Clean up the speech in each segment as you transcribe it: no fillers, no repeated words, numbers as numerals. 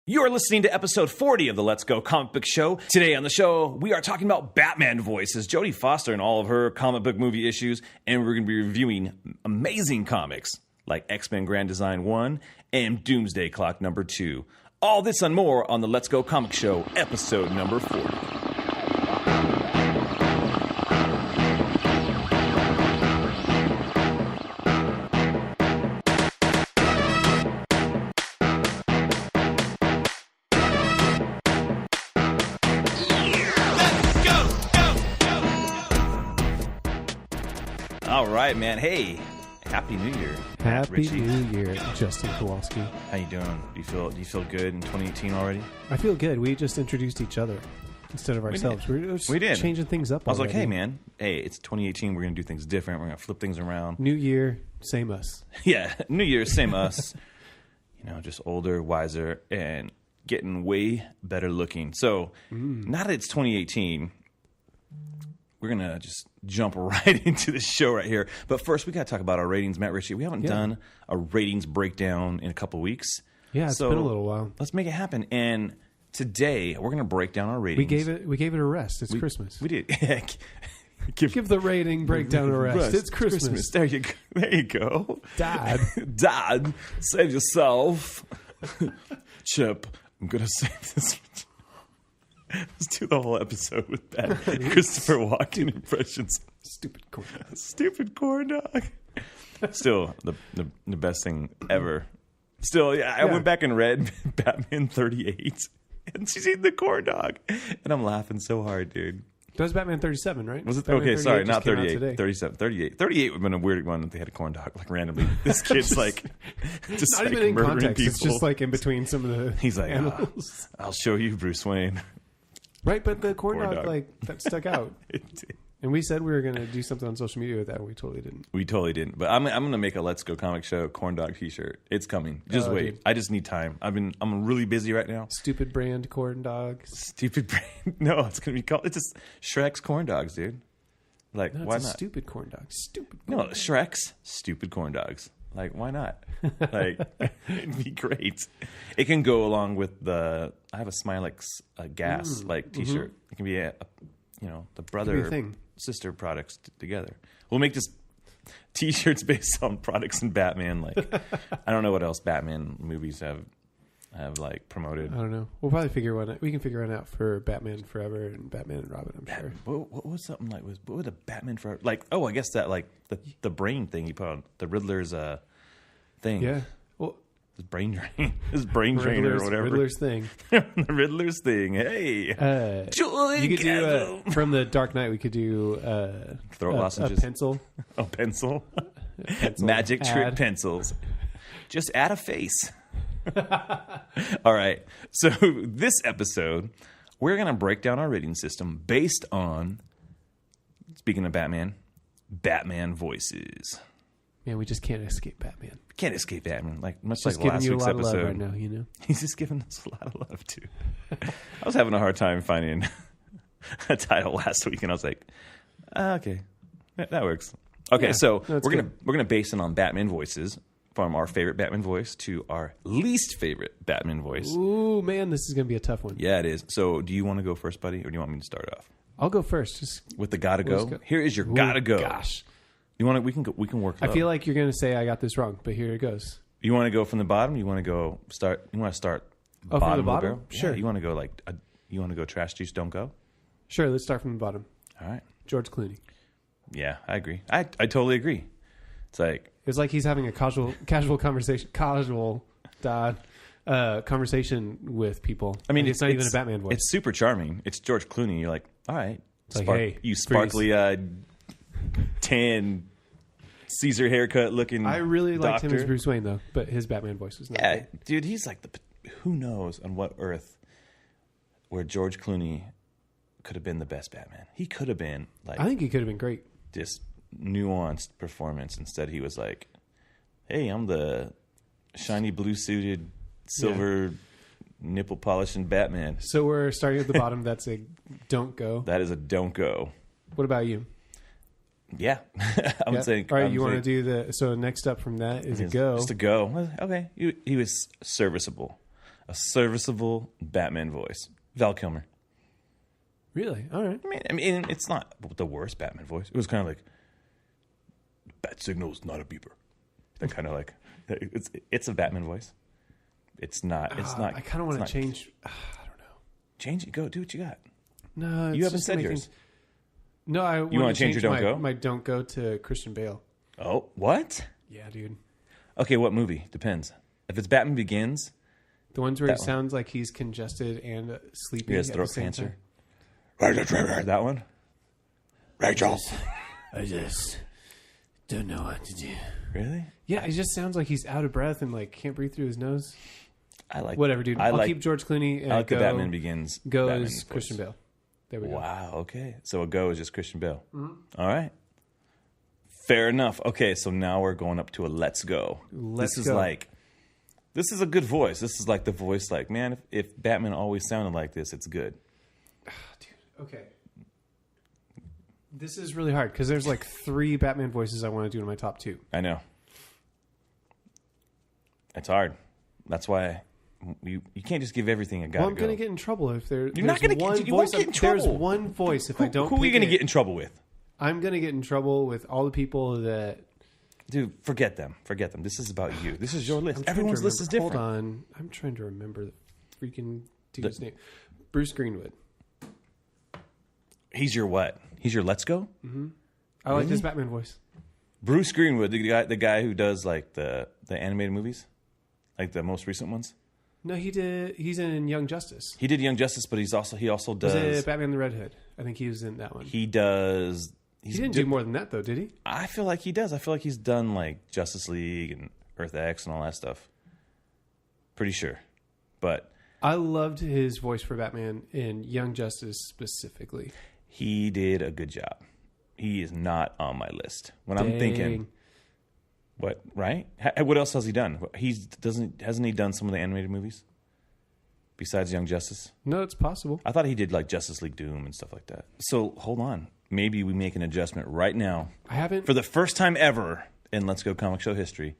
You're listening to episode 40 of the Let's Go Comic Book Show. Today on the show, we are talking about Batman voices, Jodie Foster and all of her comic book movie issues, and we're going to be reviewing amazing comics like X-Men Grand Design 1 and Doomsday Clock number 2. All this and more on the Let's Go Comic Show, episode number 40. All right, man. Hey, Happy New Year. Happy New Year, Justin Kowalski. How you doing? Do you feel good in 2018 already? I feel good. We just introduced each other instead of ourselves. We did. Changing things up. I was already. like, hey, man. Hey, it's 2018. We're gonna do things different. We're gonna flip things around. New year, same us. Yeah, New Year, same us. You know, just older, wiser, and getting way better looking. So now that it's 2018. We're going to just jump right into the show right here. But first, we got to talk about our ratings. Matt Ritchie, we haven't done a ratings breakdown in a couple weeks. Yeah, it's been a little while. Let's make it happen. And today, we're going to break down our ratings. We gave it a rest. It's Christmas. We did. Give the rating breakdown a rest. It's Christmas. There you go. Dad, save yourself. Chip, I'm going to save this. Let's do the whole episode with that Christopher Walken impressions. Stupid corn dog. Stupid corn dog. Still, the best thing ever. Still, I went back and read Batman 38, and she's eating the corn dog. And I'm laughing so hard, dude. That was Batman 37, right? Was it? Okay, sorry, not 38. 37. 38. 38 would have been a weird one if they had a corn dog, like randomly. This kid's like, just not like even in murdering context. people. It's just like in between some of the He's like, animals. I'll show you, Bruce Wayne. Right, but the corn dog, like, that stuck out. It did. And we said we were going to do something on social media with that, and we totally didn't. We totally didn't. But I'm going to make a Let's Go Comic Show corn dog t-shirt. It's coming. Just wait. Dude. I just need time. I'm really busy right now. Stupid brand corn dogs. Stupid brand. No, it's going to be called. It's just Shrek's corn dogs, dude. Like, no, why not? Stupid corn dogs. Stupid. No, Shrek's stupid corn dogs. Like, why not? Like, it'd be great. It can go along with the. I have a Smilex gas t-shirt. It can be the brother sister products together. We'll make just t-shirts based on products in Batman. Like, I don't know what else Batman movies have like promoted. I don't know. We'll probably figure one out. We can figure one out for Batman Forever and Batman and Robin, I'm sure. What was something like? What was a Batman Forever? Like, I guess that like the brain thing you put on the Riddler's thing. Yeah. Well, his brain drain or whatever. Riddler's thing. The Riddler's thing. Hey. You could do from the Dark Knight. We could do throat lozenges. A pencil. A pencil. Magic trick pencils. Just add a face. All right. So this episode, we're going to break down our rating system based on, speaking of Batman voices. Man, we just can't escape Batman. Can't escape Batman. Like much just like last week's episode. Love right now, you know. He's just giving us a lot of love too. I was having a hard time finding a title last week, and I was like, okay, that works. Okay, so we're gonna base it on Batman voices. From our favorite Batman voice to our least favorite Batman voice. Ooh, man, this is going to be a tough one. Yeah, it is. So do you want to go first, buddy, or do you want me to start off? I'll go first. Just with the gotta go? Here is your gotta go. Gosh. You want to? We can work it I feel like you're going to say I got this wrong, but here it goes. You want to go from the bottom? You want to go start? You want to start bottom from the bottom? Barrel? Sure. Yeah, you want to go like you want to go trash juice, don't go? Sure, let's start from the bottom. All right. George Clooney. Yeah, I agree. I totally agree. It's like it's like he's having a casual conversation, conversation with people. I mean, it's not even a Batman voice. It's super charming. It's George Clooney. You're like, all right, like, hey, you sparkly tan Caesar haircut looking. I really liked doctor. him as Bruce Wayne though, but his Batman voice was not. Yeah, good. Dude, he's like who knows on what earth where George Clooney could have been the best Batman. He could have been like. I think he could have been great. Just nuanced performance. Instead, he was like, "Hey, I'm the shiny blue suited, silver nipple polishing Batman." So we're starting at the bottom. That's a don't go. That is a don't go. What about you? Yeah, I'm saying. All right, you want to do the? So next up from that is a go. Just a go. Okay, he was serviceable. a serviceable Batman voice. Val Kilmer. Really? All right. I mean, it's not the worst Batman voice. It was kind of like, bat signal is not a beeper. That kind of like, it's a Batman voice. It's not. I kind of want to change. I don't know. Change it. Go do what you got. No, You haven't said yours. No, I You want to change your don't go? My don't go to Christian Bale. Oh, what? Yeah, dude. Okay, what movie? Depends. If it's Batman Begins, The ones where he sounds like he's congested and sleepy. he has throat cancer. That one? Rachel. I just don't know what to do. Really? Yeah, it just sounds like he's out of breath and like can't breathe through his nose. I like Whatever, dude. I'll keep George Clooney. And I like the Batman Begins. Go Batman as Christian Bale. There we go. Wow. Okay. So a go is just Christian Bale. Mm-hmm. All right. Fair enough. Okay. So now we're going up to a let's go. This is a good voice. This is like the voice. Like, man, if Batman always sounded like this, it's good. Dude. Okay. This is really hard because there's like 3 Batman voices I want to do in my top 2. I know. It's hard. That's why you can't just give everything a go. Well, I'm going to get in trouble if You're not going to get. You won't get in trouble. There's one voice if I don't. Who are you going to get in trouble with? I'm going to get in trouble with all the people that. Dude, forget them. Forget them. This is about you. This is your list. Everyone's list is different. Hold on. I'm trying to remember the freaking dude's name. Bruce Greenwood. He's your what? He's your let's go? Mm-hmm. I like his Batman voice. Bruce Greenwood, the guy who does like the animated movies, like the most recent ones. No, he did. He's in Young Justice. He did Young Justice, but he also does. Was it Batman the Red Hood? I think he was in that one. He does. He didn't do more than that, though, did he? I feel like he does. I feel like he's done like Justice League and Earth X and all that stuff. Pretty sure, but I loved his voice for Batman in Young Justice specifically. He did a good job. He is not on my list. When I'm thinking, what? Right? What else has he done? Hasn't he done some of the animated movies besides Young Justice? No, it's possible. I thought he did like Justice League Doom and stuff like that. So hold on. Maybe we make an adjustment right now. I haven't. For the first time ever in Let's Go Comic Show history,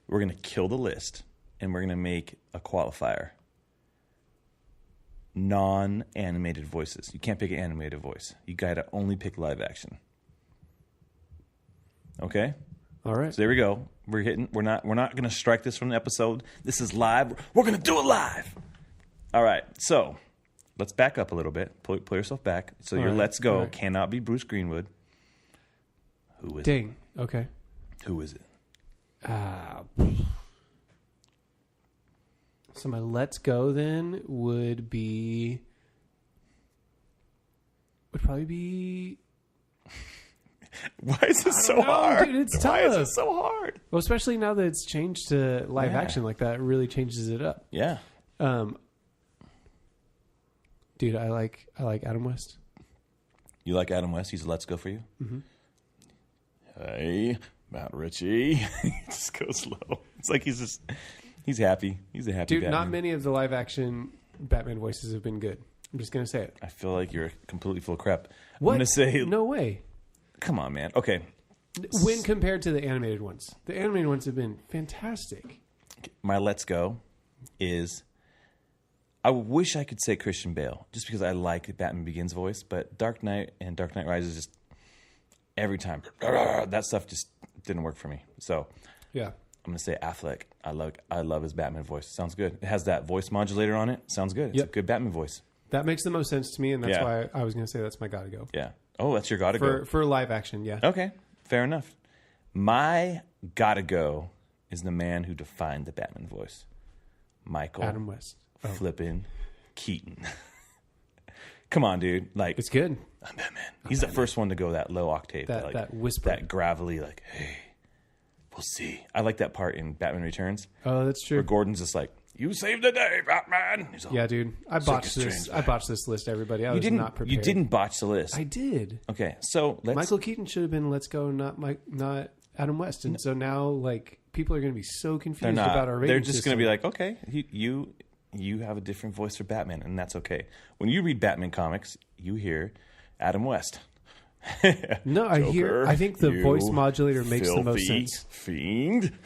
we're going to kill the list and we're going to make a qualifier. Non-animated voices. You can't pick an animated voice. You got to only pick live action. Okay? All right. So there we go. We're not going to strike this from the episode. This is live. We're going to do it live. All right. So let's back up a little bit. Pull yourself back. So your let's go cannot be Bruce Greenwood. Who is it? Dang. Okay. Who is it? So my let's go then would probably be. Why is it so hard? Dude, it's tough. Why is it so hard? Well, especially now that it's changed to live action like that, it really changes it up. Yeah. Dude, I like Adam West. You like Adam West? He's a let's go for you? Mm-hmm. Hey, Matt Ritchie. He just goes low. It's like he's happy. He's a happy dude. Batman. Not many of the live action Batman voices have been good. I'm just gonna say it. I feel like you're completely full of crap. What? I'm gonna say no way. Come on, man. Okay. When compared to the animated ones, the animated ones have been fantastic. My let's go is. I wish I could say Christian Bale, just because I like Batman Begins voice, but Dark Knight and Dark Knight Rises just every time that stuff just didn't work for me. So yeah, I'm gonna say Affleck. I love his Batman voice. Sounds good. It has that voice modulator on it. Sounds good. It's a good Batman voice. That makes the most sense to me, and that's why I was gonna say that's my gotta go. Yeah. Oh, that's your gotta go for live action. Yeah. Okay. Fair enough. My gotta go is the man who defined the Batman voice, Michael Adam West. Flippin' Keaton. Come on, dude. Like, it's good. I'm Batman. He's the first one to go that low octave. That whisper. That gravelly, like, hey, we'll see. I like that part in Batman Returns. Oh, that's true. Where Gordon's just like, you saved the day, Batman. He's all, yeah, dude. I botched this list, everybody. I was not prepared. You didn't botch the list. I did. Okay, so Michael Keaton should have been Let's Go, not Adam West. And so now, like, people are going to be so confused about our rating They're just going to be like, okay, you have a different voice for Batman, and that's okay. When you read Batman comics, you hear Adam West. No, I think the voice modulator makes the most sense. Fiend.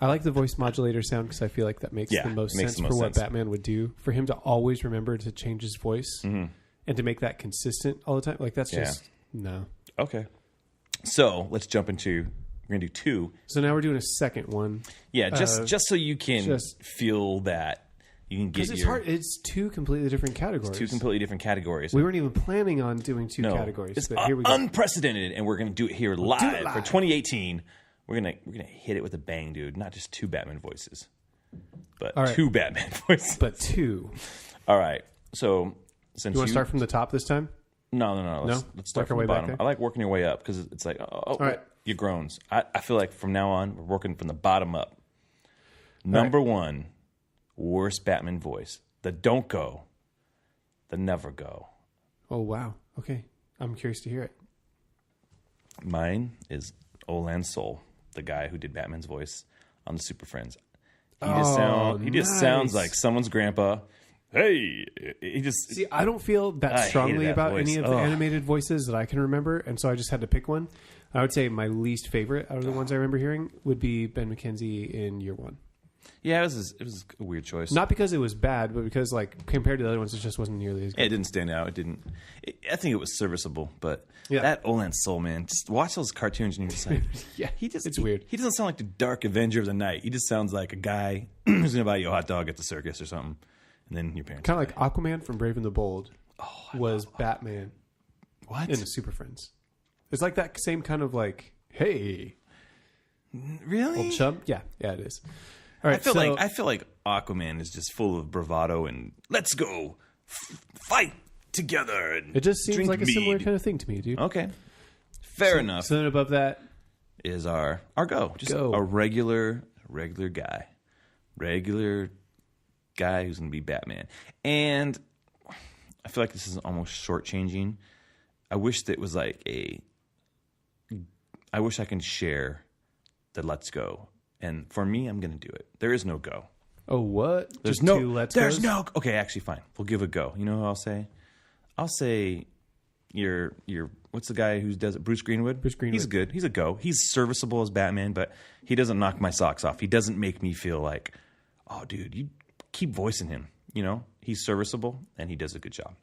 I like the voice modulator sound because I feel like that makes the most sense for what Batman would do. For him to always remember to change his voice and to make that consistent all the time, like that's just no. Okay, so let's jump into. We're gonna do 2. So now we're doing a second one. Yeah, just so you can feel that you can get. Because it's hard. It's 2 completely different categories. It's 2 completely different categories. We weren't even planning on doing 2 categories. It's but here we go. Unprecedented, and we're gonna do it here live for 2018. We're gonna hit it with a bang, dude. Not just 2 Batman voices, but 2 Batman voices. But 2. All right. So since you want to start from the top this time? No. Let's start from the bottom. I like working your way up because it's like, all right, you groans. I feel like from now on, we're working from the bottom up. Number 1, worst Batman voice. The don't go. The never go. Oh, wow. Okay. I'm curious to hear it. Mine is Olan Soul, the guy who did Batman's voice on the Super Friends. He just sounds like someone's grandpa. Hey, he just... See, I don't feel that strongly about any of the animated voices that I can remember, and so I just had to pick one. I would say my least favorite out of the ones I remember hearing would be Ben McKenzie in Year One. Yeah, it was a weird choice. Not because it was bad, but because, like, compared to the other ones, it just wasn't nearly as good. It didn't stand out. I think it was serviceable, but that Olan Soul, man, just watch those cartoons and you're just like... it's weird. He doesn't sound like the Dark Avenger of the Night. He just sounds like a guy who's going to buy you a hot dog at the circus or something. And then your parents... Kind of like Aquaman from Brave and the Bold was Batman. What? In the Super Friends. It's like that same kind of like, hey. Really? Old chum? Yeah, it is. All right, I feel like Aquaman is just full of bravado and let's go fight together. And it just seems like a mead. Similar kind of thing to me, dude. Okay. Fair enough. So then above that is our go. Just a regular guy. Regular guy who's going to be Batman. And I feel like this is almost shortchanging. I wish that it was like I wish I can share the let's go. And for me, I'm going to do it. There is no go. Oh, what? There's Just no. two let's There's goes? no. Okay, actually, fine. We'll give a go. You know who I'll say? I'll say your. What's the guy who does it? Bruce Greenwood. Bruce Greenwood. He's good. He's a go. He's serviceable as Batman, but he doesn't knock my socks off. He doesn't make me feel like, oh, dude, you keep voicing him. You know, he's serviceable and he does a good job.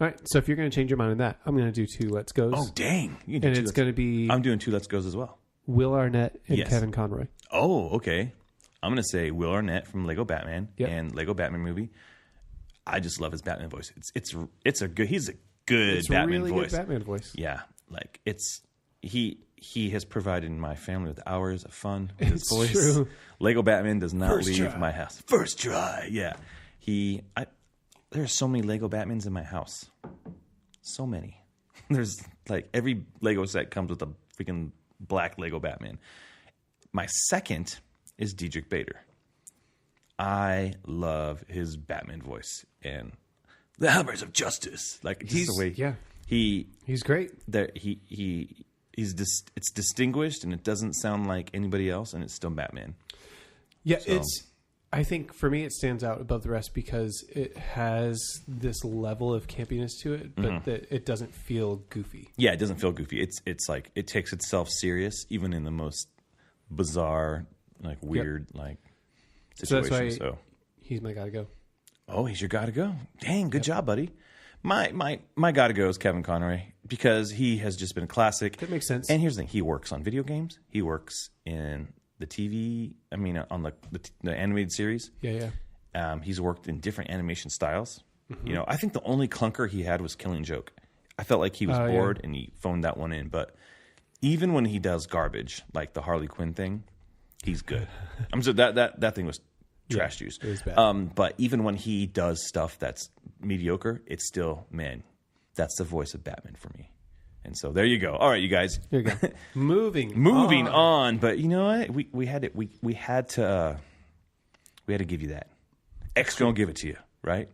All right. So if you're going to change your mind on that, I'm going to do two let's goes. Oh, dang! And it's going to be. I'm doing two let's goes as well. Will Arnett and Kevin Conroy. Oh, okay. I'm going to say Will Arnett from Lego Batman and Lego Batman movie. I just love his Batman voice. It's a good. He's a good Batman really voice. Good Batman voice. Yeah, like he has provided my family with hours of fun with his voice. True. Lego Batman does not leave my house. First try. Yeah. There's so many Lego Batmans in my house. So many. There's like every Lego set comes with a freaking black Lego Batman. My second is Diedrich Bader. I love his Batman voice and the hammers of justice. Like he's the way he's great. It's distinguished and it doesn't sound like anybody else and it's still Batman. Yeah, so. I think for me it stands out above the rest because it has this level of campiness to it, but that it doesn't feel goofy. Yeah, it doesn't feel goofy. It's like it takes itself serious even in the most bizarre, like weird, like situation. So that's why he's my gotta go. Oh, he's your gotta go. Dang, good job, buddy. My gotta go is Kevin Conroy because he has just been a classic. That makes sense. And here's the thing: he works on video games. He works in the TV. I mean, on the animated series. Yeah. He's worked in different animation styles. You know, I think the only clunker he had was Killing Joke. I felt like he was bored and he phoned that one in. But even when he does garbage, like the Harley Quinn thing, he's good. I'm so that thing was trash juice. It was bad. But even when he does stuff that's mediocre, it's still, man, that's the voice of Batman for me. And so there you go. All right, you guys. Here you go. Moving on. But you know what? We had to give you that. X gonna give it to you, right?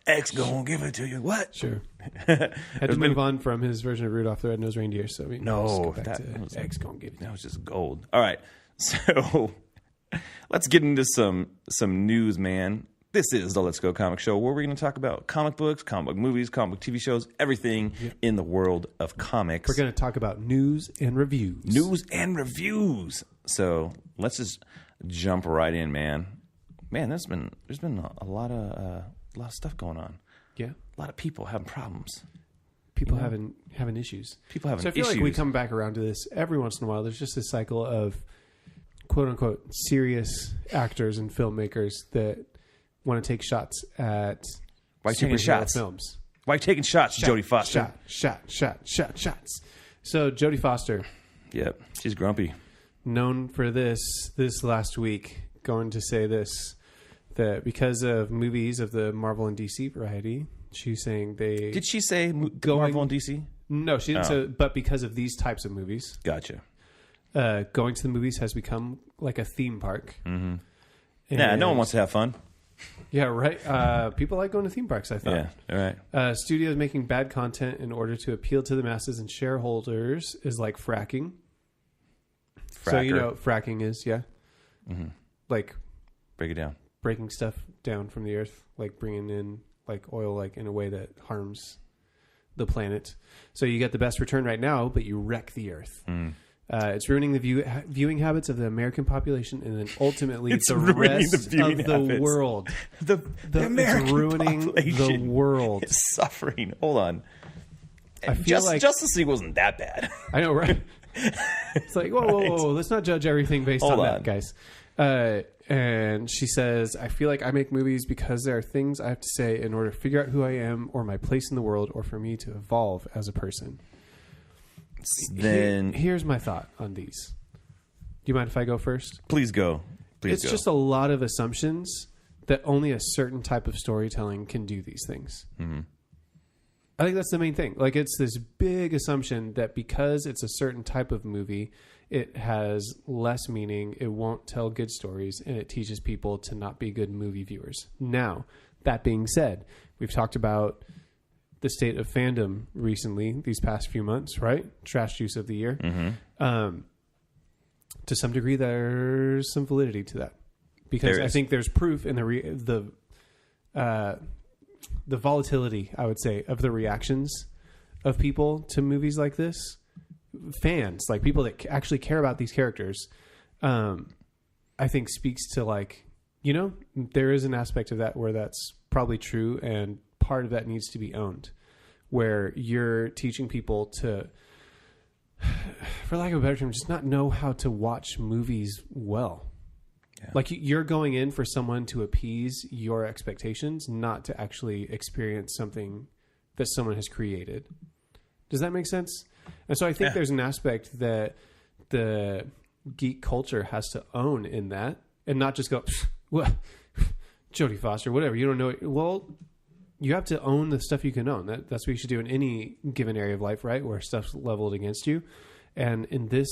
X gonna give it to you. What? Sure. Had to move on from his version of Rudolph the Red-Nosed Reindeer. So X gonna give it. That was just gold. All right, so let's get into some news, man. This is the Let's Go Comic Show, where we're going to talk about comic books, comic book movies, comic book TV shows, everything in the world of comics. We're going to talk about news and reviews. So let's just... jump right in, man. Man, there's been a lot of stuff going on. Yeah, a lot of people having problems. People having issues. People having issues. So I feel like we come back around to this every once in a while. There's just this cycle of quote unquote serious actors and filmmakers that want to take shots at superhero films. Why are you taking shots, Jodie Foster? Shots. So Jodie Foster. Yep, she's grumpy. Known for this last week, going to say this, that because of movies of the Marvel and DC variety, she's saying they... Did she say Marvel and DC? No, she didn't say, but because of these types of movies. Gotcha. Going to the movies has become like a theme park. Mm-hmm. Yeah, no one wants to have fun. Yeah, right. People like going to theme parks, I thought. Yeah, right. Studios making bad content in order to appeal to the masses and shareholders is like fracking. Fracker. So, you know what fracking is, yeah? Mm-hmm. Like... Break it down. Breaking stuff down from the earth, like bringing in like oil, like in a way that harms the planet. So you get the best return right now, but you wreck the earth. Mm. It's ruining the viewing habits of the American population, and then ultimately the rest of the world. The American it's ruining population the world. Is suffering. Hold on. I feel like Justice League wasn't that bad. I know, right? It's like whoa. Let's not judge everything based on that, guys. And she says, I feel like I make movies because there are things I have to say in order to figure out who I am or my place in the world or for me to evolve as a person. Then here's my thought on these. Do you mind if I go first? Please go. It's just a lot of assumptions that only a certain type of storytelling can do these things. Mm-hmm. I think that's the main thing. Like, it's this big assumption that because it's a certain type of movie, it has less meaning, it won't tell good stories, and it teaches people to not be good movie viewers. Now, that being said, we've talked about the state of fandom recently, these past few months, right? Trash juice of the year. Mm-hmm. To some degree, there's some validity to that. Because I think there's proof in the volatility, I would say, of the reactions of people to movies like this. Fans, like people that actually care about these characters, I think speaks to, like, you know, there is an aspect of that where that's probably true, and part of that needs to be owned, where you're teaching people to, for lack of a better term, just not know how to watch movies well. Yeah. Like, you're going in for someone to appease your expectations, not to actually experience something that someone has created. Does that make sense? And so I think there's an aspect that the geek culture has to own in that, and not just go, well, Jodie Foster, whatever, you don't know it. Well, you have to own the stuff you can own. That's what you should do in any given area of life, right? Where stuff's leveled against you. And in this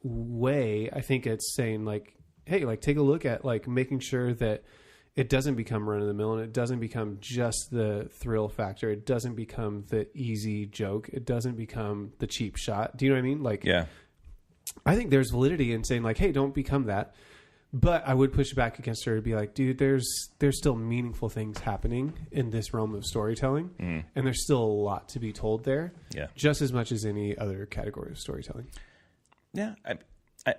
way, I think it's saying, like, hey, like, take a look at, like, making sure that it doesn't become run of the mill, and it doesn't become just the thrill factor. It doesn't become the easy joke. It doesn't become the cheap shot. Do you know what I mean? Like, yeah, I think there's validity in saying, like, hey, don't become that. But I would push back against her to be like, dude, there's still meaningful things happening in this realm of storytelling, and there's still a lot to be told there. Yeah, just as much as any other category of storytelling. Yeah,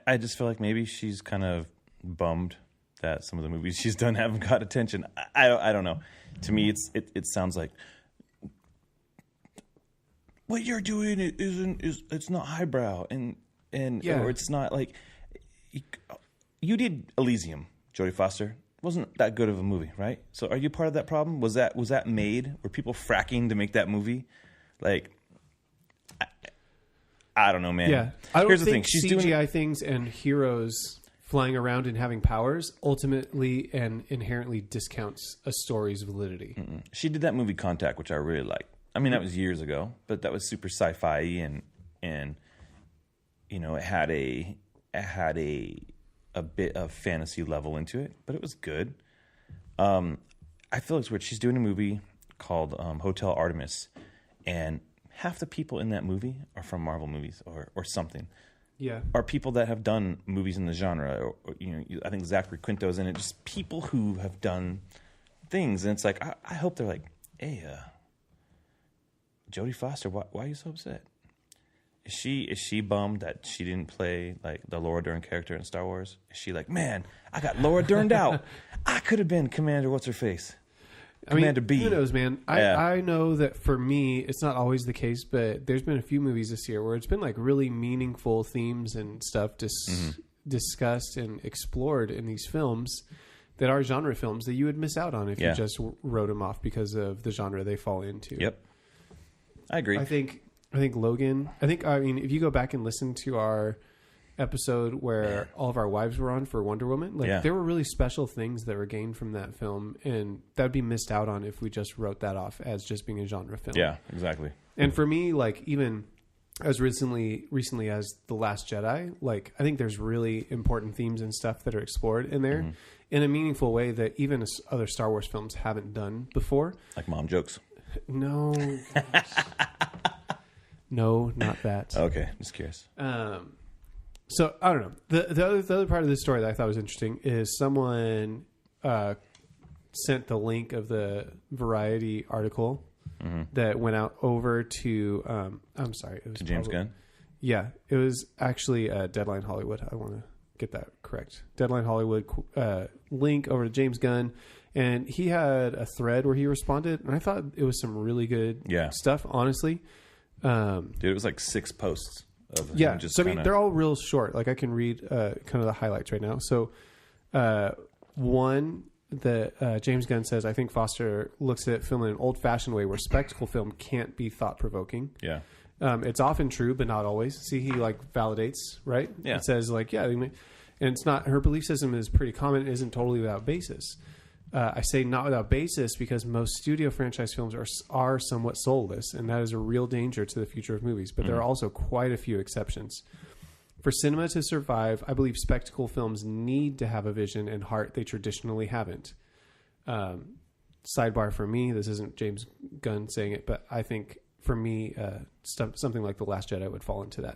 I just feel like maybe she's kind of bummed that some of the movies she's done haven't got attention. I don't know. To me, it sounds like what you're doing it's not highbrow, and or it's not like you did Elysium, Jodie Foster. Wasn't that good of a movie, right? So are you part of that problem? Was that made? Were people fracking to make that movie? Like, I don't know, man. Yeah, I don't think she's CGI things and heroes flying around and having powers ultimately and inherently discounts a story's validity. Mm-mm. She did that movie Contact, which I really liked. I mean, that was years ago, but that was super sci-fi and you know, it had a bit of fantasy level into it, but it was good. I feel it's weird. She's doing a movie called Hotel Artemis, and half the people in that movie are from Marvel movies or something. Yeah, are people that have done movies in the genre, or you know, I think Zachary Quinto's in it. Just people who have done things, and it's like I hope they're like, hey, Jodie Foster, why are you so upset? Is she bummed that she didn't play like the Laura Dern character in Star Wars? Is she like, man, I got Laura Dern'd out. I could have been Commander what's her face? Commander B. Who knows, man? I know that for me, it's not always the case, but there's been a few movies this year where it's been like really meaningful themes and stuff discussed and explored in these films that are genre films that you would miss out on if you just wrote them off because of the genre they fall into. Yep. I agree. I think Logan, if you go back and listen to our episode where all of our wives were on for Wonder Woman, there were really special things that were gained from that film, and that would be missed out on if we just wrote that off as just being a genre film. Yeah, exactly. And for me, like even as recently as The Last Jedi, like I think there's really important themes and stuff that are explored in there in a meaningful way that even other Star Wars films haven't done before. Like mom jokes. No. No, not that. Okay, just curious. So I don't know. The other part of this story that I thought was interesting is someone sent the link of the Variety article that went out over to. I'm sorry, it was to James Gunn. Yeah, it was actually Deadline Hollywood. I want to get that correct. Deadline Hollywood link over to James Gunn, and he had a thread where he responded, and I thought it was some really good stuff. Honestly, dude, it was like 6 posts. So I mean, they're all real short. Like I can read kind of the highlights right now. So one that James Gunn says, I think Foster looks at film in an old-fashioned way where spectacle film can't be thought-provoking. Yeah. It's often true, but not always. See, he like validates, right? Yeah. It says like, and it's not, her belief system is pretty common. It isn't totally without basis. I say not without basis because most studio franchise films are somewhat soulless, and that is a real danger to the future of movies. But there are also quite a few exceptions. For cinema to survive, I believe spectacle films need to have a vision and heart they traditionally haven't. Sidebar for me, this isn't James Gunn saying it, but I think for me, something like The Last Jedi would fall into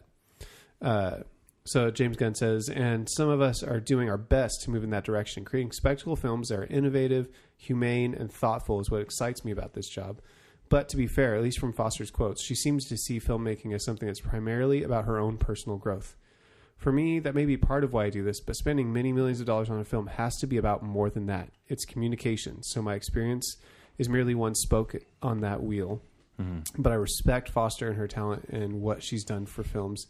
that. So James Gunn says, and some of us are doing our best to move in that direction. Creating spectacle films that are innovative, humane, and thoughtful is what excites me about this job. But to be fair, at least from Foster's quotes, she seems to see filmmaking as something that's primarily about her own personal growth. For me, that may be part of why I do this, but spending many millions of dollars on a film has to be about more than that. It's communication, so my experience is merely one spoke on that wheel. But I respect Foster and her talent and what she's done for films,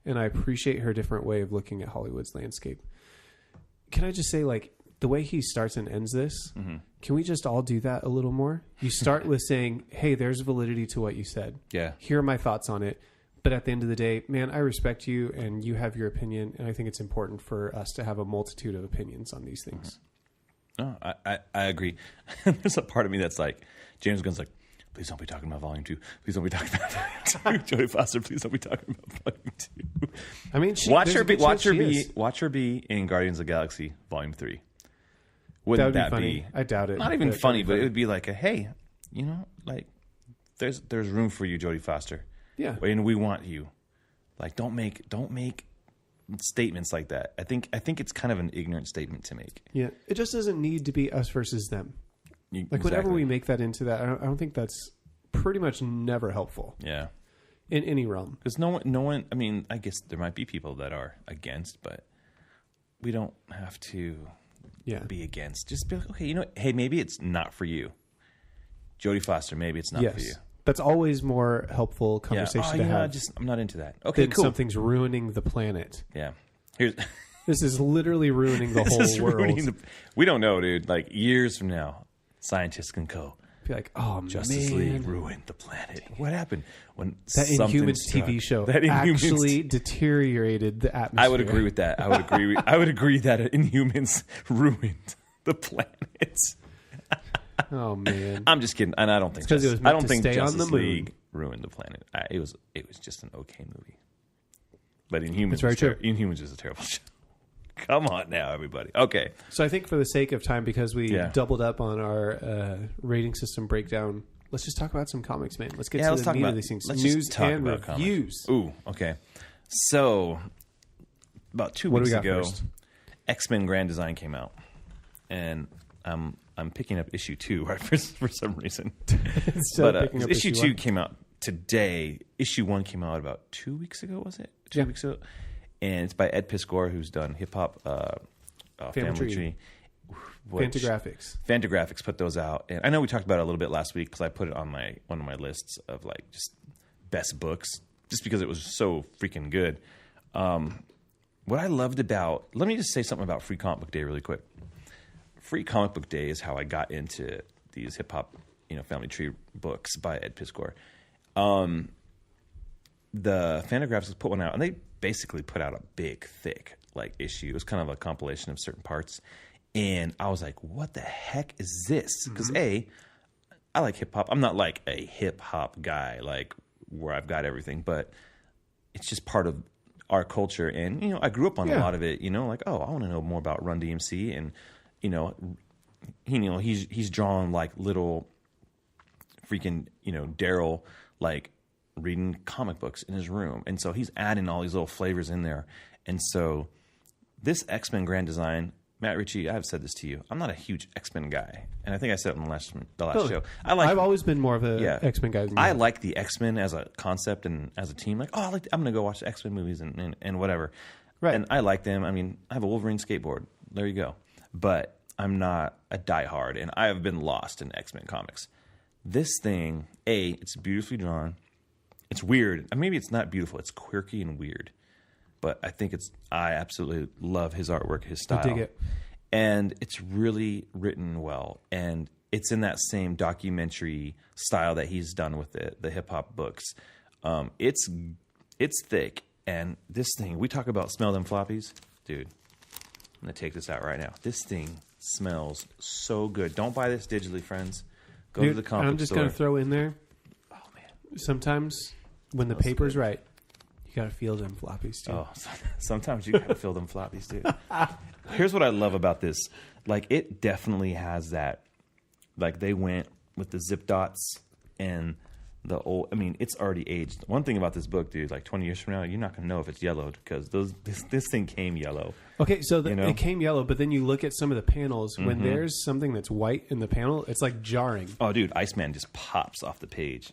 and I appreciate her different way of looking at Hollywood's landscape. Can I just say, like, the way he starts and ends this, can we just all do that a little more? You start with saying, hey, there's validity to what you said. Yeah. Here are my thoughts on it. But at the end of the day, man, I respect you and you have your opinion, and I think it's important for us to have a multitude of opinions on these things. No, I agree. There's a part of me that's like, James Gunn's like, please don't be talking about Volume 2. Please don't be talking about Volume 2. Jodie Foster, please don't be talking about Volume 2. I mean, watch her be in Guardians of the Galaxy Volume 3. Wouldn't that be? I doubt it. Not even funny, but it would be like, hey, you know, like there's room for you, Jodie Foster. Yeah, and we want you. Like, don't make statements like that. I think it's kind of an ignorant statement to make. Yeah, it just doesn't need to be us versus them. Like whenever we make that into that, I don't think that's pretty much never helpful. Yeah, in any realm, because no one. I mean, I guess there might be people that are against, but we don't have to. Be against. Just be like, okay, you know, hey, maybe it's not for you, Jodie Foster. Maybe it's not for you. That's always more helpful conversation to have. I'm not into that. Okay, cool. Something's ruining the planet. Yeah. This is literally ruining the whole world. We don't know, dude. Like years from now, scientists can go. Be like, oh, Justice League ruined the planet. What happened when that Inhumans TV show actually deteriorated the atmosphere? I would agree with that. I would agree that Inhumans ruined the planet. Oh man, I'm just kidding, and I don't think Justice League ruined the planet. It was just an okay movie. But Inhumans is a terrible show. Come on now, everybody. Okay. So I think for the sake of time, because we doubled up on our rating system breakdown, let's just talk about some comics, man. Let's get to the meat of these things. News and reviews. Ooh, okay. So about 2 weeks ago, X-Men Grand Design came out, and I'm picking up issue 2 right, for some reason. But issue 2 came out today. issue 1 came out about 2 weeks ago, was it? 2 weeks ago. And it's by Ed Piskor, who's done Hip Hop Family Tree. Fantagraphics put those out. And I know we talked about it a little bit last week because I put it on one of my lists of like just best books just because it was so freaking good. What I loved about, let me just say something about Free Comic Book Day really quick. Free Comic Book Day is how I got into these hip hop, Family Tree books by Ed Piskor. The Fantagraphics put one out, and they basically put out a big, thick issue. It was kind of a compilation of certain parts, and I was like, "What the heck is this?" Because I like hip hop. I'm not like a hip hop guy, where I've got everything, but it's just part of our culture, and I grew up on a lot of it. I want to know more about Run DMC, and he's drawn little freaking Daryl reading comic books in his room, and so he's adding all these little flavors in there. And so this X-Men Grand Design, Matt Ritchie, I've said this to you, I'm not a huge X-Men guy, and I think I said it on the last show. I've always been more of a X-Men guy than you. I like the X-Men as a concept and as a team. I'm gonna go watch the X-Men movies and whatever, right? And I like them. I mean, I have a Wolverine skateboard. There you go. But I'm not a diehard, and I have been lost in X-Men comics. This thing, it's beautifully drawn. It's weird. Maybe it's not beautiful. It's quirky and weird. But I absolutely love his artwork, his style. I dig it. And it's really written well. And it's in that same documentary style that he's done with the hip-hop books. It's thick. And this thing, we talk about smell them floppies. Dude, I'm going to take this out right now. This thing smells so good. Don't buy this digitally, friends. Go to the comic store. I'm just going to throw in there. Oh, man. Sometimes when the paper's right, you got to feel them floppies, too. Oh, sometimes you got to feel them floppies, too. Here's what I love about this. It definitely has that. They went with the zip dots and the old. It's already aged. One thing about this book, dude, 20 years from now, you're not going to know if it's yellowed because this thing came yellow. Okay, so it came yellow, but then you look at some of the panels. When there's something that's white in the panel, it's jarring. Oh, dude, Iceman just pops off the page.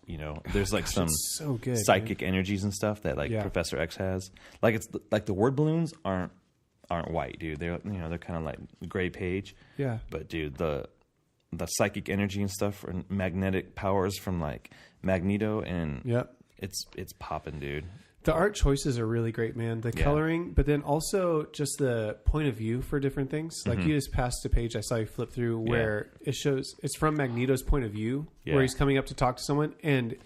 There's some so good, psychic energies and stuff that Professor X has. It's the word balloons aren't white, dude. They're they're kind of gray page. Yeah. But dude, the psychic energy and stuff and magnetic powers from Magneto and it's popping, dude. The art choices are really great, man. The coloring, but then also just the point of view for different things. You just passed a page I saw you flip through where it shows it's from Magneto's point of view, where he's coming up to talk to someone, and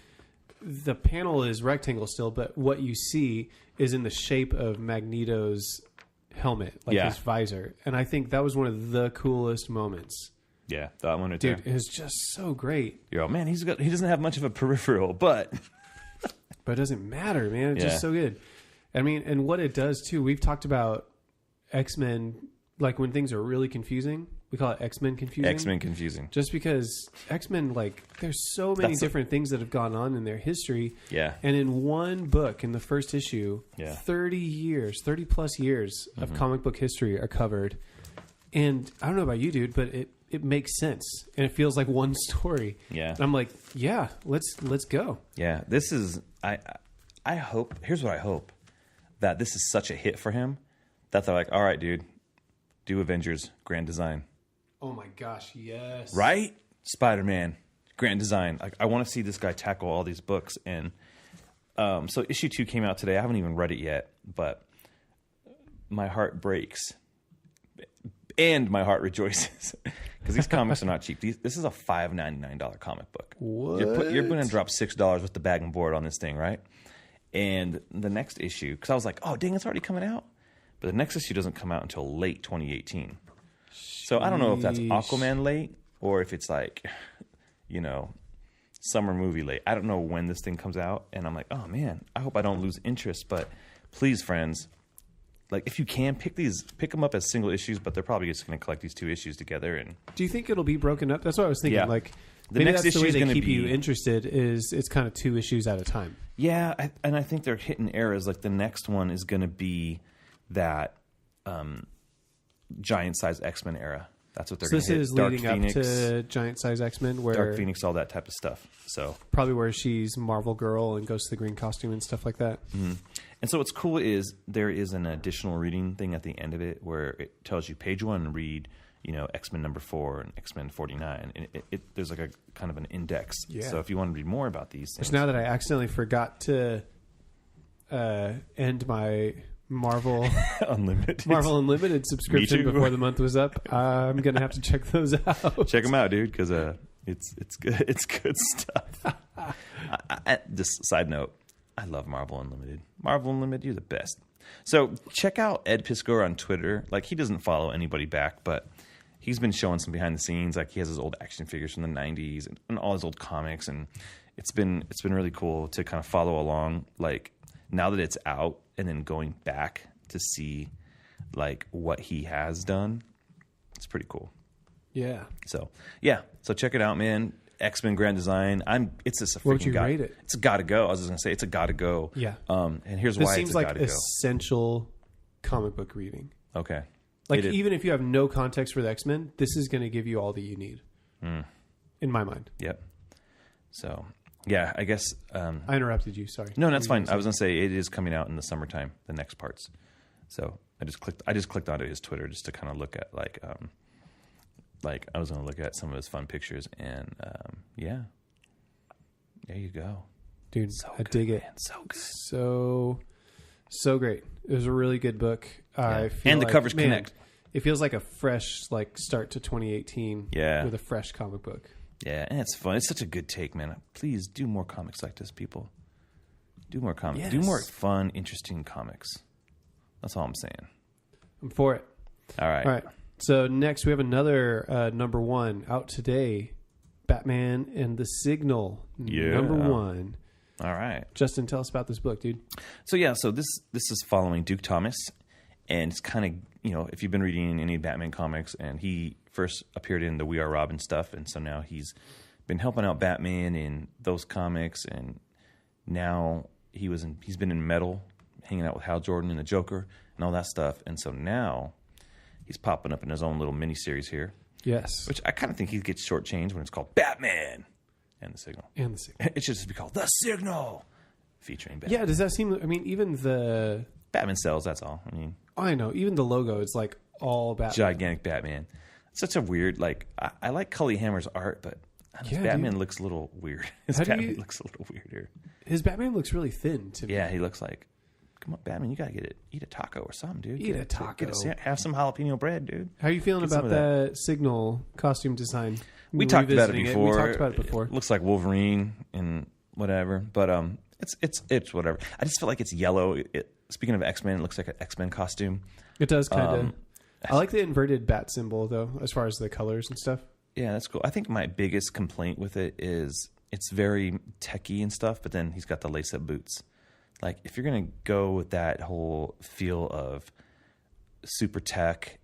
the panel is rectangle still, but what you see is in the shape of Magneto's helmet, his visor. And I think that was one of the coolest moments. Yeah, that one too. Dude, it was just so great. Yo, man, he doesn't have much of a peripheral, but it doesn't matter, man. It's just so good. And what it does too. We've talked about X-Men, when things are really confusing, we call it X-Men confusing. X-Men confusing. Just because X-Men, there's so many different things that have gone on in their history. Yeah. And in one book, in the first issue, 30 plus years of comic book history are covered. And I don't know about you, dude, but it makes sense, and it feels like one story. Yeah, and I'm like, let's go. Yeah, this is. I hope. Here's what I hope: that this is such a hit for him that they're like, all right, dude, do Avengers Grand Design. Oh my gosh, yes. Right, Spider-Man Grand Design. I want to see this guy tackle all these books, and so issue 2 came out today. I haven't even read it yet, but my heart breaks. And my heart rejoices because these comics are not cheap. This is a $5.99 comic book. What? You're going to drop $6 with the bag and board on this thing, right? And the next issue, because I was like, oh, dang, it's already coming out. But the next issue doesn't come out until late 2018. So I don't know if that's Aquaman late or if it's summer movie late. I don't know when this thing comes out. And I'm like, oh, man, I hope I don't lose interest. But please, friends, if you can, pick them up as single issues, but they're probably just going to collect these 2 issues together. And do you think it'll be broken up? That's what I was thinking. Yeah. The next issue is going to keep you interested. Is it's kind of 2 issues at a time. Yeah, and I think they're hitting eras. The next one is going to be that giant size X-Men era. That's what they're so going to hit. This is Dark leading Phoenix, up to Giant Size X-Men, where Dark Phoenix, all that type of stuff. So probably where she's Marvel Girl and goes to the green costume and stuff like that. Mm-hmm. And so what's cool is there is an additional reading thing at the end of it where it tells you page 1 read, X-Men number 4 and X-Men 49. And there's like a kind of an index. Yeah. So if you want to read more about these things. Which now that I accidentally forgot to end my Marvel Unlimited subscription before the month was up, I'm gonna have to check those out. Check them out, dude, because it's good. It's good stuff. Just side note, I love Marvel Unlimited. Marvel Unlimited, you're the best. So check out Ed Piscor on Twitter. Like, he doesn't follow anybody back, but he's been showing some behind the scenes. Like, he has his old action figures from the 90s and all his old comics, and it's been really cool to kind of follow along. Like, now that it's out, and then going back to see like what he has done, it's pretty cool. Yeah. So check it out, man. X-Men Grand Design. It's just a freaking. What would you rate it? It's a gotta go. I was just gonna say it's a gotta go. Yeah. And here's why seems it's a like gotta go. Essential comic book reading. Okay. Like, even if you have no context for the X-Men, this is going to give you all that you need. In my mind. Yep. So. Yeah, I guess. I interrupted you. Sorry. No, that's fine. I was gonna say it is coming out in the summertime. The next parts. So I just clicked onto his Twitter just to kind of look at like I was gonna look at some of his fun pictures, and yeah, there you go, dude. So I dig it. Man. So good. So great. It was a really good book. Yeah. And the covers connect. It feels like a fresh start to 2018. Yeah. With a fresh comic book. Yeah, and it's fun. It's such a good take, man. Please do more comics like this, people. Do more comics. Yes. Do more fun, interesting comics. That's all I'm saying. I'm for it. All right. So next we have another number 1 out today. Batman and the Signal. Yeah. Number 1. All right. Justin, tell us about this book, dude. So this is following Duke Thomas, and it's kind of, if you've been reading any Batman comics, and he first appeared in the We Are Robin stuff, and so now he's been helping out Batman in those comics, and now he's been in Metal, hanging out with Hal Jordan and the Joker and all that stuff, and so now he's popping up in his own little miniseries here. Yes. Which I kind of think he gets shortchanged when it's called Batman and the Signal. It should just be called The Signal, featuring Batman. Yeah, does that seem... I mean, even the... Batman sells, that's all. I know. Even the logo, it's like all Batman. Gigantic Batman. Such a weird, I like Cully Hammer's art, but his Batman looks a little weird. His Batman looks a little weirder. His Batman looks really thin to me. Yeah, he looks like, come on, Batman, you got to eat a taco or something, dude. Have some jalapeno bread, dude. How are you feeling about that Signal costume design? We talked about it before. We talked about it before. It looks like Wolverine and whatever, but it's whatever. I just feel like it's yellow. Speaking of X-Men, it looks like an X-Men costume. It does kind of. I like the inverted bat symbol, though, as far as the colors and stuff. Yeah, that's cool. I think my biggest complaint with it is it's very techy and stuff, but then he's got the lace-up boots. Like, if you're going to go with that whole feel of super tech,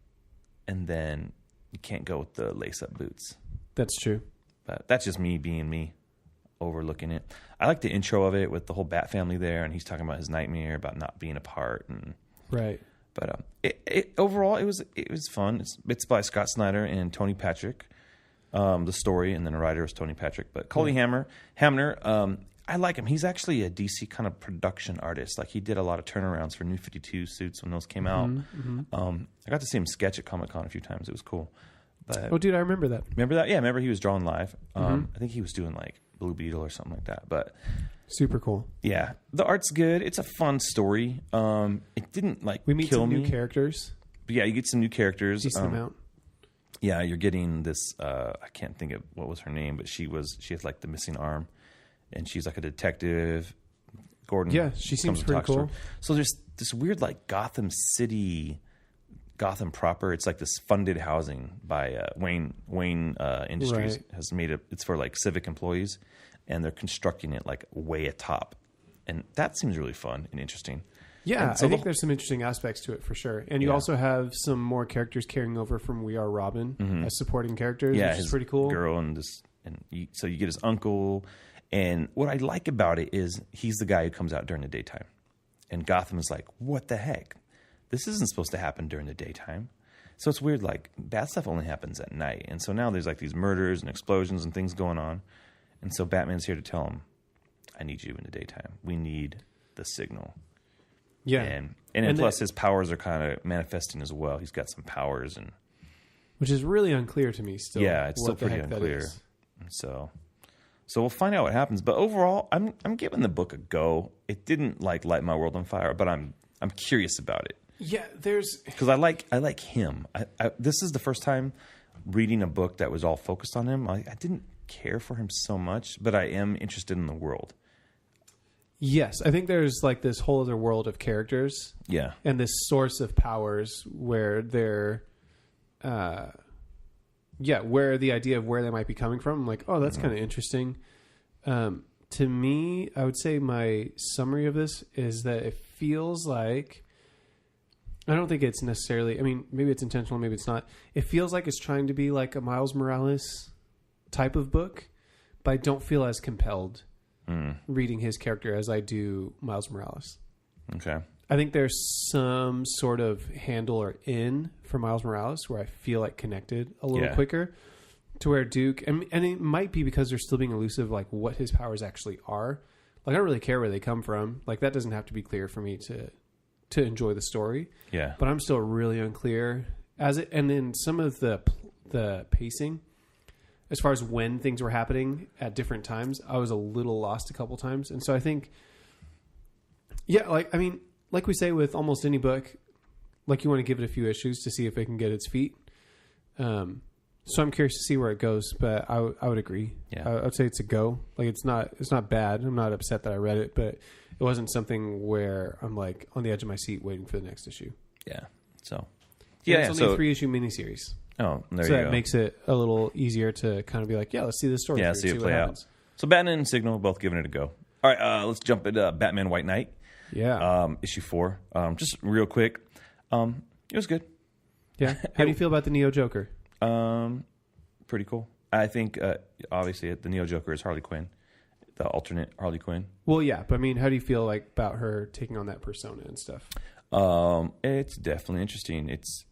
and then you can't go with the lace-up boots. That's true. But that's just me being me, overlooking it. I like the intro of it with the whole Bat family there, and he's talking about his nightmare about not being apart. And right. But overall, it was fun. It's by Scott Snyder and Tony Patrick, the story, and then the writer is Tony Patrick. But Cully Hamner, I like him. He's actually a DC kind of production artist. Like, he did a lot of turnarounds for New 52 suits when those came out. I got to see him sketch at Comic-Con a few times. It was cool. But, dude, I remember that. Remember that? Yeah, remember he was drawing live. I think he was doing like Blue Beetle or something like that. But super cool. Yeah, the art's good. It's a fun story. It didn't we meet some new characters. But yeah, you get some new characters. Decent amount. Yeah, you're getting this. I can't think of what was her name, but she has like the missing arm, and she's like a detective. Gordon. Yeah, she seems pretty cool. So there's this weird like Gotham proper. It's like this funded housing by Wayne Industries has made it. It's for like civic employees, and they're constructing it like way atop, and that seems really fun and interesting. Yeah, so I think there's some interesting aspects to it for sure. And you also have some more characters carrying over from We Are Robin as supporting characters, which is pretty cool. Girl so you get his uncle, and what I like about it is he's the guy who comes out during the daytime, and Gotham is like, what the heck? This isn't supposed to happen during the daytime. So it's weird, like, bad stuff only happens at night. And so now there's, like, these murders and explosions and things going on. And so Batman's here to tell him, I need you in the daytime. We need the signal. Yeah. And then plus his powers are kind of manifesting as well. He's got some powers. Which is really unclear to me still. Yeah, it's still pretty unclear. So we'll find out what happens. But overall, I'm giving the book a go. It didn't, like, light my world on fire, but I'm curious about it. Yeah, because I like him. This is the first time reading a book that was all focused on him. I didn't care for him so much, but I am interested in the world. Yes, I think there's like this whole other world of characters. Yeah, and this source of powers where they're, where the idea of where they might be coming from. I'm like, oh, that's kind of interesting. To me, I would say my summary of this is that it feels like. I don't think it's necessarily... I mean, maybe it's intentional, maybe it's not. It feels like it's trying to be like a Miles Morales type of book, but I don't feel as compelled reading his character as I do Miles Morales. Okay. I think there's some sort of handle or in for Miles Morales where I feel like connected a little quicker to where Duke... And it might be because they're still being elusive, like what his powers actually are. Like, I don't really care where they come from. Like, that doesn't have to be clear for me to enjoy the story. Yeah. But I'm still really unclear as it, and then some of the pacing as far as when things were happening at different times, I was a little lost a couple times. And so I think, like we say with almost any book, like you want to give it a few issues to see if it can get its feet. So I'm curious to see where it goes, but I would agree. Yeah. I would say it's a go. Like it's not bad. I'm not upset that I read it, but it wasn't something where I'm like on the edge of my seat waiting for the next issue. Yeah. So, it's only a 3-issue miniseries. Oh, there so you go. So that makes it a little easier to kind of be like, yeah, let's see this story. Yeah, see it play out. So Batman and Signal both giving it a go. All right, let's jump into Batman White Knight. Yeah. Issue 4. Just real quick. It was good. Yeah. How do you feel about the Neo Joker? Pretty cool. I think, obviously, the Neo Joker is Harley Quinn. The alternate Harley Quinn. Well, yeah, but I mean, how do you feel like about her taking on that persona and stuff? It's definitely interesting. It's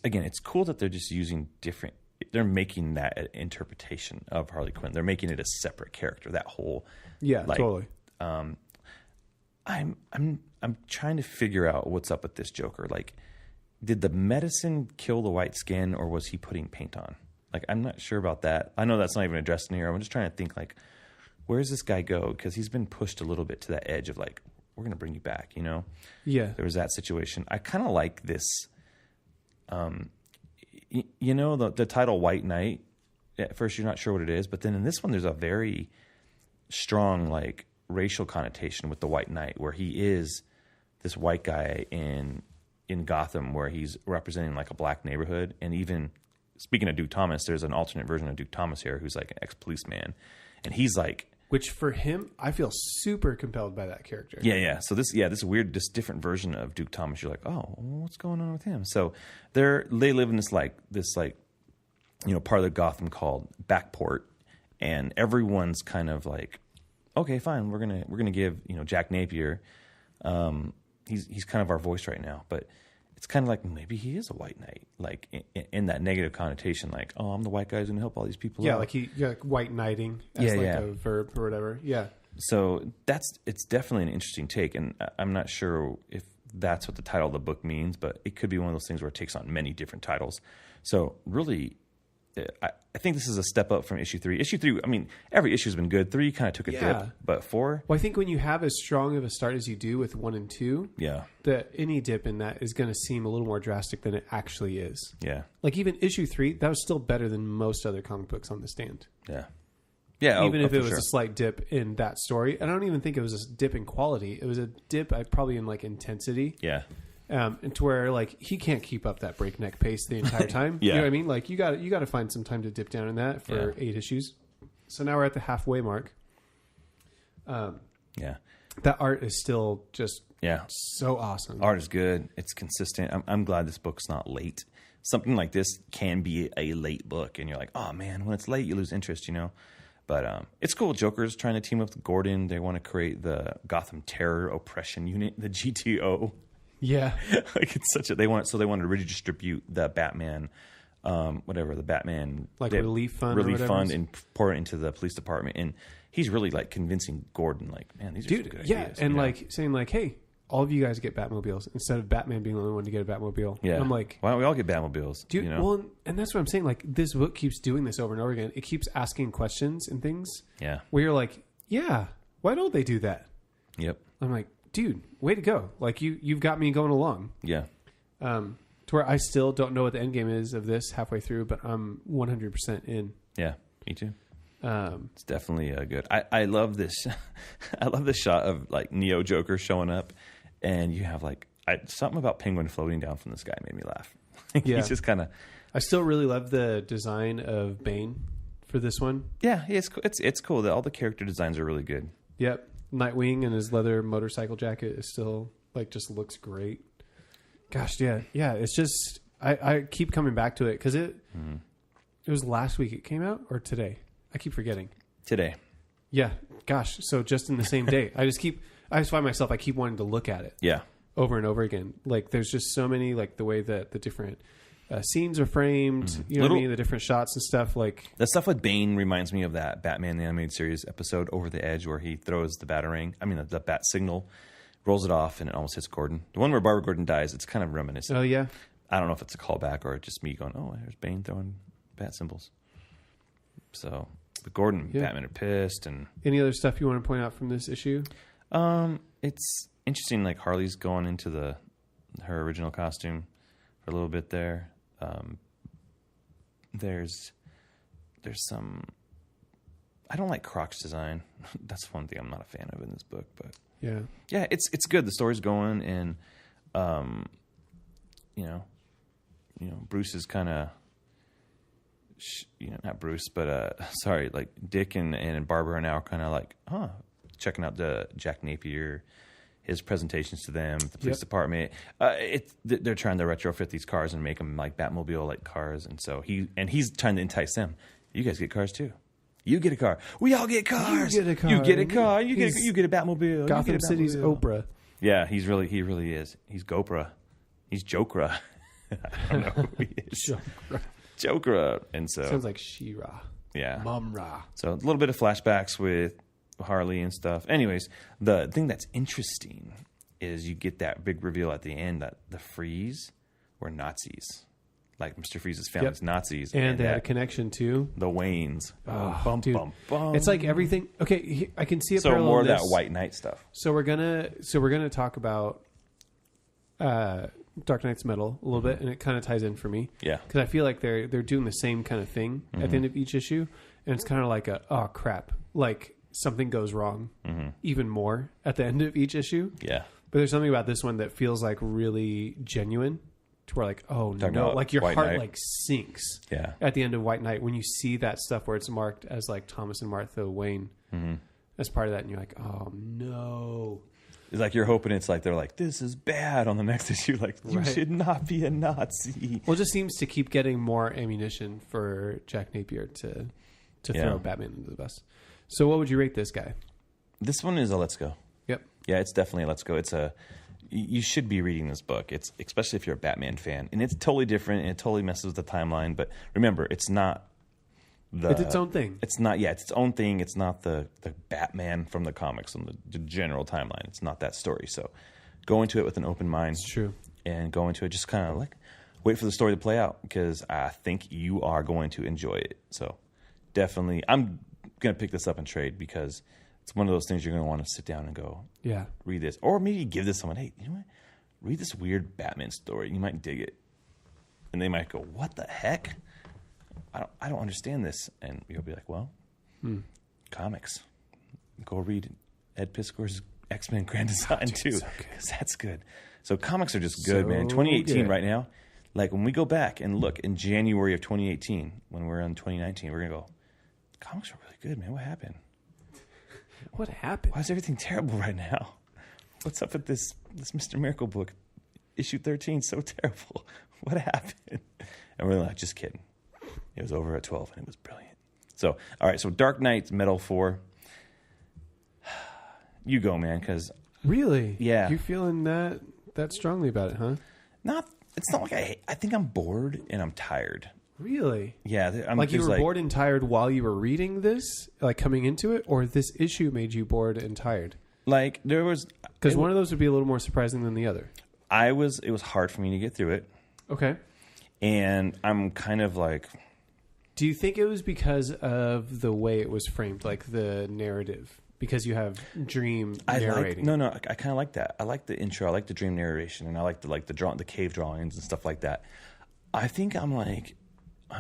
again, it's cool that they're just using different. They're making that an interpretation of Harley Quinn. They're making it a separate character. That whole totally. I'm trying to figure out what's up with this Joker. Like, did the medicine kill the white skin, or was he putting paint on? Like, I'm not sure about that. I know that's not even addressed in here. I'm just trying to think, like, where's this guy go? Because he's been pushed a little bit to that edge of, like, we're going to bring you back, you know? Yeah. There was that situation. I kind of like this, you know, the title White Knight. At first, you're not sure what it is. But then in this one, there's a very strong, like, racial connotation with the White Knight, where he is this white guy in Gotham, where he's representing, like, a black neighborhood. And even... Speaking of Duke Thomas, there's an alternate version of Duke Thomas here who's like an ex-policeman. And he's like... Which for him, I feel super compelled by that character. Yeah. So this different version of Duke Thomas, you're like, oh, what's going on with him? So they live in this you know, part of the Gotham called Backport. And everyone's kind of like, okay, fine, we're gonna give, you know, Jack Napier, he's kind of our voice right now, but it's kind of like maybe he is a white knight, like in that negative connotation, like, oh, I'm the white guy who's going to help all these people out. Like like white knighting as a verb or whatever. Yeah. So it's definitely an interesting take, and I'm not sure if that's what the title of the book means, but it could be one of those things where it takes on many different titles. So really, I think this is a step up from issue 3. Issue 3, I mean, every issue's been good. 3 kind of took a dip, but 4... Well, I think when you have as strong of a start as you do with 1 and 2, that any dip in that is going to seem a little more drastic than it actually is. Yeah. Like even issue 3, that was still better than most other comic books on the stand. Yeah. Yeah. Even if it was a slight dip in that story. And I don't even think it was a dip in quality. It was a dip probably in like intensity. Yeah. And to where like he can't keep up that breakneck pace the entire time. Yeah. You know what I mean? Like you got to find some time to dip down in that for 8 issues. So now we're at the halfway mark. That art is still just so awesome. Art is good. It's consistent. I'm glad this book's not late. Something like this can be a late book, and you're like, oh man, when it's late, you lose interest, you know. But it's cool. Joker's trying to team up with Gordon. They want to create the Gotham Terror Oppression Unit, the GTO. Yeah. Like it's such a, they wanted to redistribute the Batman, the Batman like relief fund and pour it into the police department. And he's really like convincing Gordon, like, man, these are some good ideas. And like saying like, hey, all of you guys get Batmobiles instead of Batman being the only one to get a Batmobile. Yeah. And I'm like, why don't we all get Batmobiles? Dude, well, and that's what I'm saying. Like this book keeps doing this over and over again. It keeps asking questions and things. Yeah. Where you're like, yeah, why don't they do that? Yep. I'm like, dude, way to go. Like you've got me going along. Yeah. To where I still don't know what the end game is of this halfway through, but I'm 100% in. Yeah, me too. It's definitely good. I love this. I love this shot of like Neo Joker showing up, and you have like something about Penguin floating down from the sky made me laugh. Yeah. He's just kind of. I still really love the design of Bane for this one. Yeah, it's cool. That all the character designs are really good. Yep, Nightwing and his leather motorcycle jacket is still like just looks great. Gosh, yeah. It's just I keep coming back to it because it was last week it came out or today. I keep forgetting. Today. Yeah. Gosh. So just in the same day, I just find myself, I keep wanting to look at it. Yeah. Over and over again. Like there's just so many, like the way that the different scenes are framed, you know what I mean? The different shots and stuff. Like the stuff with Bane reminds me of that Batman the Animated Series episode Over the Edge where he throws the the bat signal, rolls it off, and it almost hits Gordon. The one where Barbara Gordon dies, it's kind of reminiscent. Oh, yeah? I don't know if it's a callback or just me going, oh, there's Bane throwing bat symbols. So... But Gordon and Batman are pissed. And any other stuff you want to point out from this issue? It's interesting. Like Harley's going into her original costume for a little bit there. There's some. I don't like Croc's design. That's one thing I'm not a fan of in this book. But yeah, it's good. The story's going, and Bruce is kind of. Not Bruce, but sorry, like Dick and Barbara are now kind of like, checking out the Jack Napier, his presentations to them, the police department. They're trying to retrofit these cars and make them like Batmobile like cars, and so he's trying to entice them. You guys get cars too. You get a car. We all get cars. You get a car. You get a car. You get a Batmobile. Gotham City's Oprah. Yeah, he really is. He's Gopra. He's Jokra. I don't know who he is. Joker, and so sounds like She-Ra. Yeah, Mum-Ra. So a little bit of flashbacks with Harley and stuff. Anyways, the thing that's interesting is you get that big reveal at the end that the Freeze were Nazis, like Mr. Freeze's family's Nazis, and they had a connection to the Waynes. Bum, dude. Bum. It's like everything. Okay, I can see a parallel. So more of that White Knight stuff. So we're gonna talk about. Dark Knight's Metal a little bit, and it kind of ties in for me. Yeah, because I feel like they're doing the same kind of thing at the end of each issue, and it's kind of like oh crap, like something goes wrong even more at the end of each issue. Yeah, but there's something about this one that feels like really genuine, to where like no, like your heart Knight. Like sinks. Yeah, at the end of White Knight when you see that stuff where it's marked as like Thomas and Martha Wayne as part of that, and you're like, oh no. It's like you're hoping it's like they're like, this is bad on the next issue. Like, you should not be a Nazi. Well, it just seems to keep getting more ammunition for Jack Napier to throw Batman into the bus. So what would you rate this guy? This one is a let's go. Yep. Yeah, it's definitely a let's go. You should be reading this book. It's especially if you're a Batman fan. And it's totally different and it totally messes with the timeline. But remember, it's not it's its own thing. It's not. Yeah, it's its own thing. It's not the Batman from the comics on the general timeline. It's not that story. So go into it with an open mind. It's true. And go into it just kind of like wait for the story to play out because I think you are going to enjoy it. So definitely, I'm going to pick this up and trade because it's one of those things you're going to want to sit down and go, read this. Or maybe give this to someone, hey, you know what? Read this weird Batman story. You might dig it. And they might go, what the heck? I don't understand this. And you'll be like, well, comics. Go read Ed Piskor's X-Men Grand Design too. Because that's good. So comics are just good, man. 2018 right now. Like when we go back and look in January of 2018, when we're in 2019, we're going to go, comics are really good, man. What happened? What happened? Why is everything terrible right now? What's up with this Mr. Miracle book? Issue 13, so terrible. What happened? And we're like, just kidding. It was over at 12, and it was brilliant. So, all right, so Dark Knight's Metal 4. You go, man, because... Really? Yeah. You feeling that that strongly about it, huh? It's not like I think I'm bored and I'm tired. Really? Yeah. Like you were bored and tired while you were reading this, like coming into it, or this issue made you bored and tired? Like there was... Because one of those would be a little more surprising than the other. It was hard for me to get through it. Okay. And I'm kind of like... Do you think it was because of the way it was framed, like the narrative? Because you have Dream narrating. I kind of like that. I like the intro. I like the Dream narration, and I like the cave drawings and stuff like that. I think I'm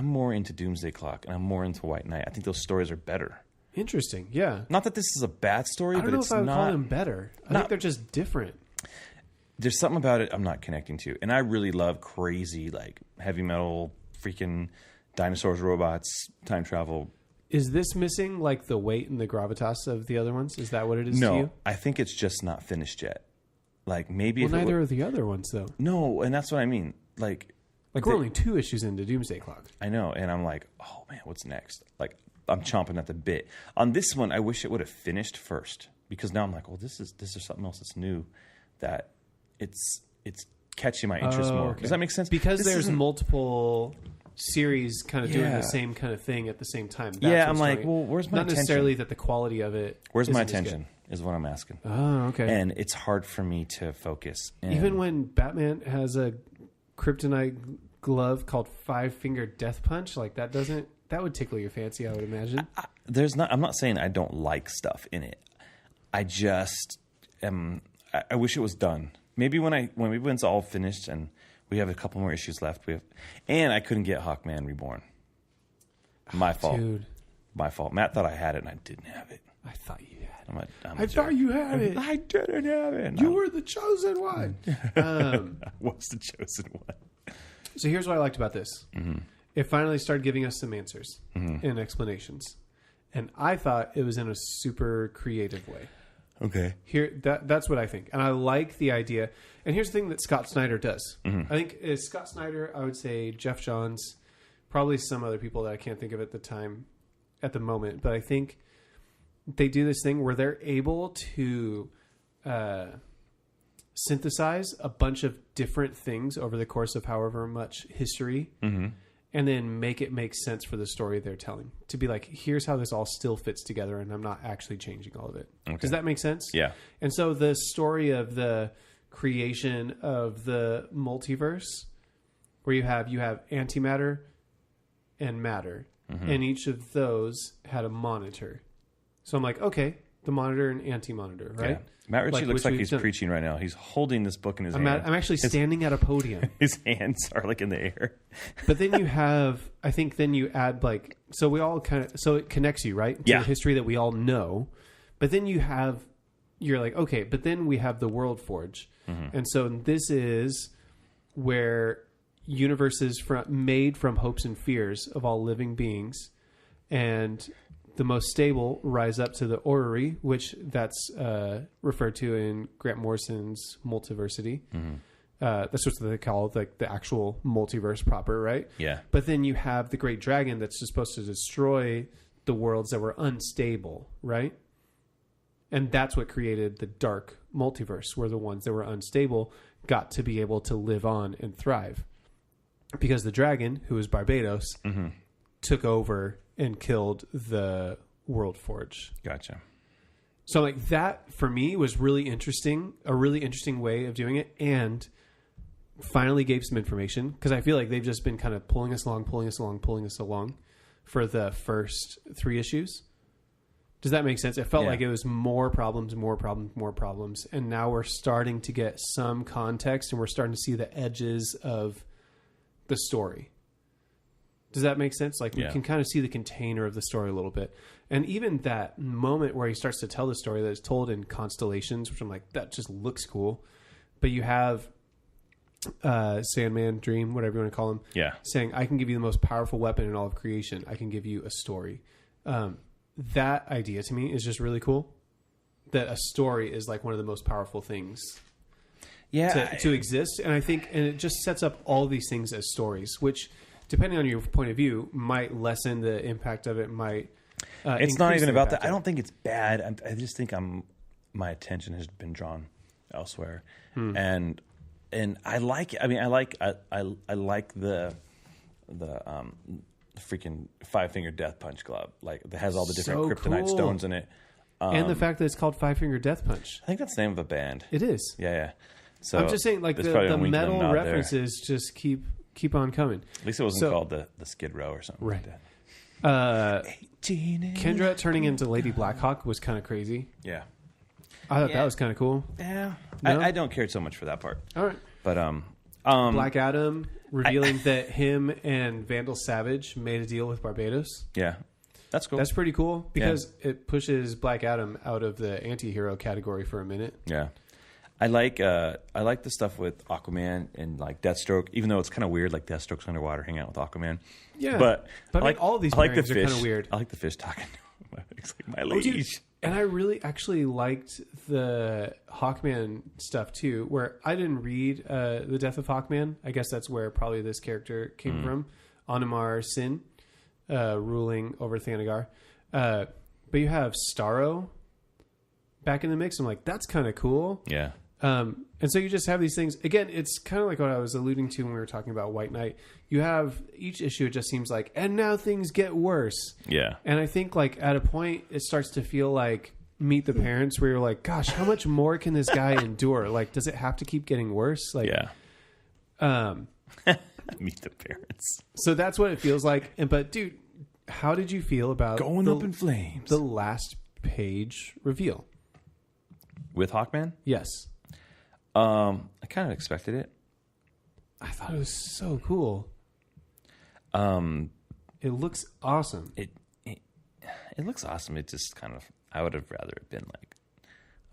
more into Doomsday Clock, and I'm more into White Knight. I think those stories are better. Interesting, yeah. Not that this is a bad story, but it's not... I don't know if I would call them better. I think they're just different. There's something about it I'm not connecting to. And I really love crazy, like, heavy metal, freaking dinosaurs, robots, time travel. Is this missing, like, the weight and the gravitas of the other ones? Is that what it is to you? No, I think it's just not finished yet. Like, maybe... Well, neither are the other ones, though. No, and that's what I mean. Like we're only 2 issues into Doomsday Clock. I know, and I'm like, oh, man, what's next? Like, I'm chomping at the bit. On this one, I wish it would have finished first. Because now I'm like, well, this is something else that's new that it's catching my interest more. Okay. Does that make sense? Because there's multiple series kind of doing the same kind of thing at the same time. That's I'm like, well, where's my attention? Not necessarily that the quality of it... Where's my attention is what I'm asking. Oh, okay. And it's hard for me to focus. Even when Batman has a kryptonite glove called 5-Finger Death Punch, like that would tickle your fancy, I would imagine. I'm not saying I don't like stuff in it. I just I wish it was done. Maybe when it's all finished and we have a couple more issues left, and I couldn't get Hawkman Reborn. My fault. Dude. My fault. Matt thought I had it and I didn't have it. I thought you had it. I thought you had it. I didn't have it. You were the chosen one. I was the chosen one. So here's what I liked about this. Mm-hmm. It finally started giving us some answers and explanations. And I thought it was in a super creative way. Okay. That's what I think. And I like the idea. And here's the thing that Scott Snyder does. Mm-hmm. I think is Scott Snyder, I would say Jeff Johns, probably some other people that I can't think of at the moment. But I think they do this thing where they're able to synthesize a bunch of different things over the course of however much history, and then make it make sense for the story they're telling. To be like, here's how this all still fits together, and I'm not actually changing all of it. Okay. Does that make sense? Yeah. And so the story of the creation of the multiverse, where you have antimatter and matter, and each of those had a monitor. So I'm like, okay, the monitor and anti-monitor, right? Yeah. Matt Ritchie looks like he's preaching right now. He's holding this book in his hand. I'm actually standing at a podium. His hands are like in the air. But then you have, I think then you add like, so we all so it connects you, right? To the history that we all know. But then you're like, okay, but then we have the World Forge. And so this is where universes made from hopes and fears of all living beings, and the most stable rise up to the orrery, which that's referred to in Grant Morrison's Multiversity. That's what they call like the actual multiverse proper, right? Yeah. But then you have the great dragon that's supposed to destroy the worlds that were unstable, right? And that's what created the dark multiverse, where the ones that were unstable got to be able to live on and thrive. Because the dragon, who was Barbados, took over and killed the World Forge. Gotcha. So like that for me was really interesting, a really interesting way of doing it, and finally gave some information, because I feel like they've just been kind of pulling us along for the first 3 issues. Does that make sense? It felt like it was more problems, and now we're starting to get some context, and we're starting to see the edges of the story. Does that make sense? Like we can kind of see the container of the story a little bit. And even that moment where he starts to tell the story that is told in constellations, which I'm like, that just looks cool. But you have Sandman, Dream, whatever you want to call him, saying, I can give you the most powerful weapon in all of creation. I can give you a story. That idea to me is just really cool. That a story is like one of the most powerful things to exist. And I think, and it just sets up all these things as stories, which, depending on your point of view, might lessen the impact of it, might it's not even about that. I don't think it's bad. I just think my attention has been drawn elsewhere. And and I like it. I mean, I like the freaking 5-finger death punch glove. Like it has all the different kryptonite stones in it. And the fact that it's called 5-Finger Death Punch. I think that's the name of a band. It is. Yeah. So I'm just saying, like the metal references just keep on coming. At least it wasn't called the Skid Row or something right. like that. Kendra turning into Lady Blackhawk was kind of crazy. Yeah. I thought that was kind of cool. Yeah. No? I don't care so much for that part. All right. But Black Adam revealing that him and Vandal Savage made a deal with Barbados. Yeah. That's cool. That's pretty cool because it pushes Black Adam out of the anti-hero category for a minute. Yeah. I like the stuff with Aquaman and like Deathstroke, even though it's kind of weird, like Deathstroke's underwater hanging out with Aquaman. Yeah. But I like all these pairings are kind of weird. I like the fish talking. It's like my liege. And I really actually liked the Hawkman stuff too, where I didn't read The Death of Hawkman. I guess that's where probably this character came from. Onimar Sin ruling over Thanagar. But you have Starro back in the mix. I'm like, that's kind of cool. Yeah. And so you just have these things. Again, it's kind of like what I was alluding to when we were talking about White Knight. You have each issue, it just seems like, and now things get worse. Yeah. And I think like at a point, it starts to feel like Meet the Parents, where you're like, gosh, how much more can this guy endure? Like, does it have to keep getting worse? Like, yeah. Meet the Parents. So that's what it feels like. But dude, how did you feel about going up in flames? The last page reveal with Hawkman? Yes. I kind of expected it. I thought it was so cool. It looks awesome. It looks awesome. It just kind of, I would have rather it been like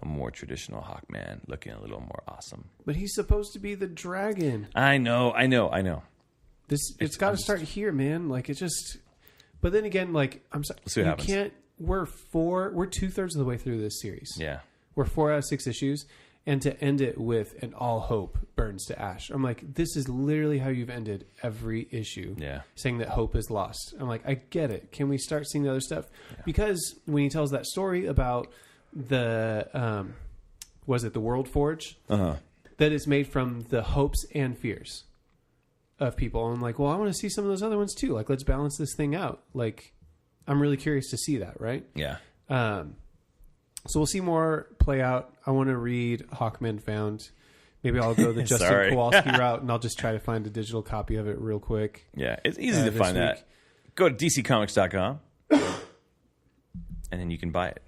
a more traditional Hawkman looking a little more awesome. But he's supposed to be the dragon. I know. It's got to start here, man. Like it just. But then again, like I'm sorry, we'll see what happens. Can't. We're 2/3 of the way through this series. Yeah, we're 4 out of 6 issues, and to end it with "and all hope burns to ash." I'm like, this is literally how you've ended every issue. Yeah, saying that hope is lost. I'm like, I get it. Can we start seeing the other stuff? Yeah. Because when he tells that story about the was it the World Forge that is made from the hopes and fears of people. I'm like, well, I want to see some of those other ones too. Like, let's balance this thing out. Like, I'm really curious to see that, right? Yeah. So we'll see more play out. I want to read Hawkman Found. Maybe I'll go the Justin Kowalski route, and I'll just try to find a digital copy of it real quick. Yeah, it's easy to find that. Go to dccomics.com, and then you can buy it.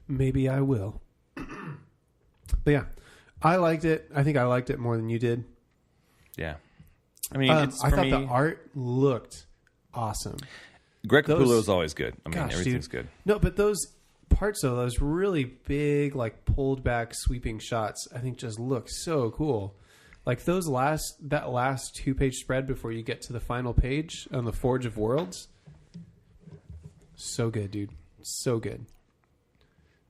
Maybe I will. But yeah, I liked it. I think I liked it more than you did. Yeah. I mean, I thought the art looked awesome. Greg Capullo is always good. I mean, everything's good. No, but those parts, though, those really big, like pulled back, sweeping shots, I think just look so cool. Like that last 2-page spread before you get to the final page on the Forge of Worlds. So good, dude. So good.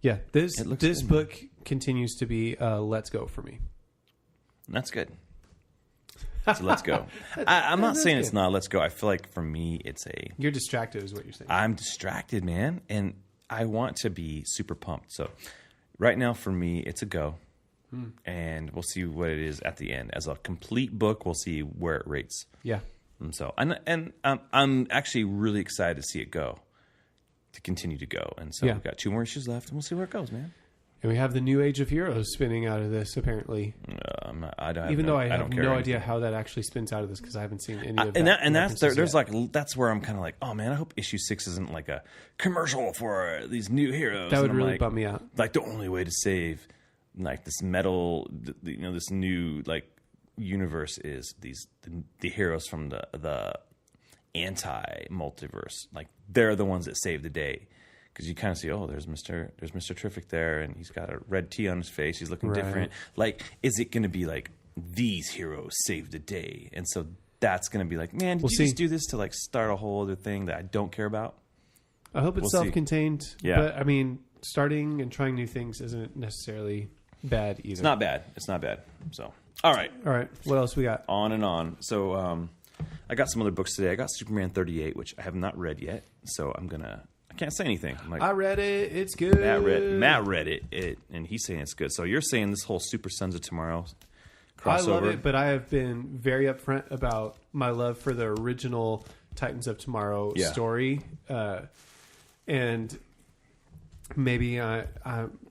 Yeah, this book continues to be Let's Go for me. That's good. So let's go. I'm not saying it's not Let's Go. I feel like for me, it's a... You're distracted is what you're saying. I'm distracted, man. And I want to be super pumped. So right now for me, it's a go. And we'll see what it is at the end. As a complete book, we'll see where it rates. Yeah. And so, I'm actually really excited to see it go. To continue to go. And so we've got 2 more issues left, and we'll see where it goes, man. And we have the New Age of Heroes spinning out of this, apparently. I have no idea how that actually spins out of this because I haven't seen any of that. And that's where I'm kind of like, oh man, I hope issue 6 isn't like a commercial for these new heroes. That would really bum me out. Like the only way to save like this metal, this new like universe is the heroes from the anti-multiverse. Like they're the ones that save the day. Because you kind of see, there's Mr. Terrific there, and he's got a red T on his face. He's looking different. Like, is it going to be like these heroes save the day? And so that's going to be like, man, did you just do this to like start a whole other thing that I don't care about? I hope it's self-contained. Yeah. But I mean, starting and trying new things isn't necessarily bad either. It's not bad. So, all right. What else we got? On and on. So, I got some other books today. I got Superman 38, which I have not read yet. So I can't say anything. I read it. It's good. Matt read it, and he's saying it's good. So you're saying this whole Super Sons of Tomorrow crossover. I love it, but I have been very upfront about my love for the original Titans of Tomorrow story, and maybe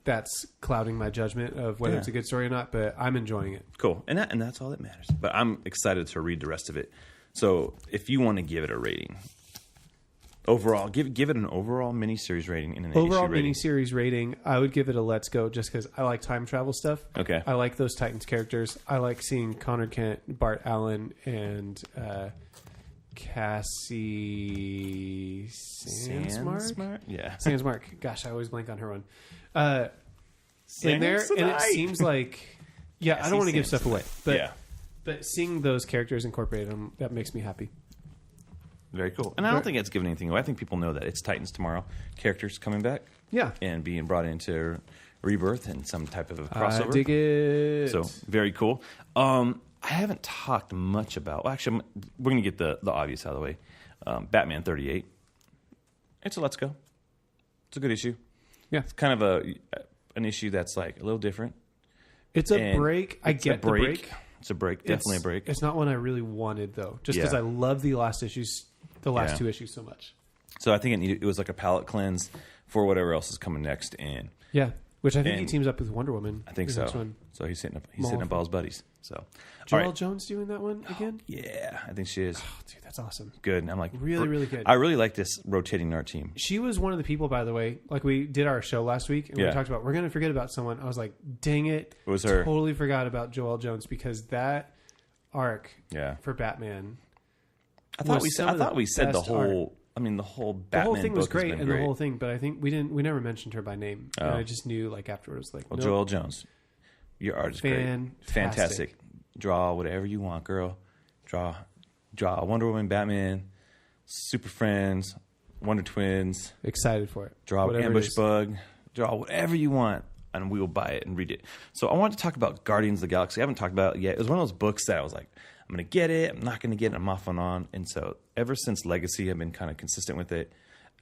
that's clouding my judgment of whether it's a good story or not. But I'm enjoying it. Cool, and that's all that matters. But I'm excited to read the rest of it. So if you want to give it a rating. Overall, give it an overall miniseries rating and an overall rating. Miniseries rating. I would give it a let's go just because I like time travel stuff. Okay, I like those Titans characters. I like seeing Connor Kent, Bart Allen, and Cassie Sandsmark. Yeah, Sandsmark. Gosh, I always blank on her one. In there, and it seems like I don't want to give stuff away, but seeing those characters incorporated, that makes me happy. Very cool. And I don't think it's giving anything away. I think people know that it's Titans Tomorrow characters coming back. Yeah. And being brought into Rebirth and some type of a crossover. I dig it. So, very cool. I haven't talked much about... Well, actually, we're going to get the obvious out of the way. Batman 38. It's a let's go. It's a good issue. Yeah. It's kind of an issue that's like a little different. It's a break. I get the break. It's a break. Definitely a break. It's not one I really wanted, though. Just because I love the last two issues so much. So I think it was like a palate cleanse for whatever else is coming next. And which I think he teams up with Wonder Woman. I think so. So he's hitting up all his buddies. So Joelle Jones doing that one again? Yeah, I think she is. Oh, dude, that's awesome. Good. And I'm like, really good. I really like this rotating art team. She was one of the people, by the way. Like we did our show last week, and we talked about we're going to forget about someone. I was like, dang it, it was her. Totally forgot about Joelle Jones because that arc for Batman. I thought we said the whole. Art. I mean, the whole Batman. The whole thing was great, and the whole thing. But I think we never mentioned her by name. Oh. And I just knew like afterwards. Like, well, Joelle Jones, your art is great, fantastic. Draw whatever you want, girl. Draw Wonder Woman, Batman, Super Friends, Wonder Twins. Excited for it. Draw Ambush Bug. Draw whatever you want, and we will buy it and read it. So I wanted to talk about Guardians of the Galaxy. I haven't talked about it yet. It was one of those books that I was like, I'm going to get it. I'm not going to get it. I'm off and on. And so ever since Legacy, I've been kind of consistent with it.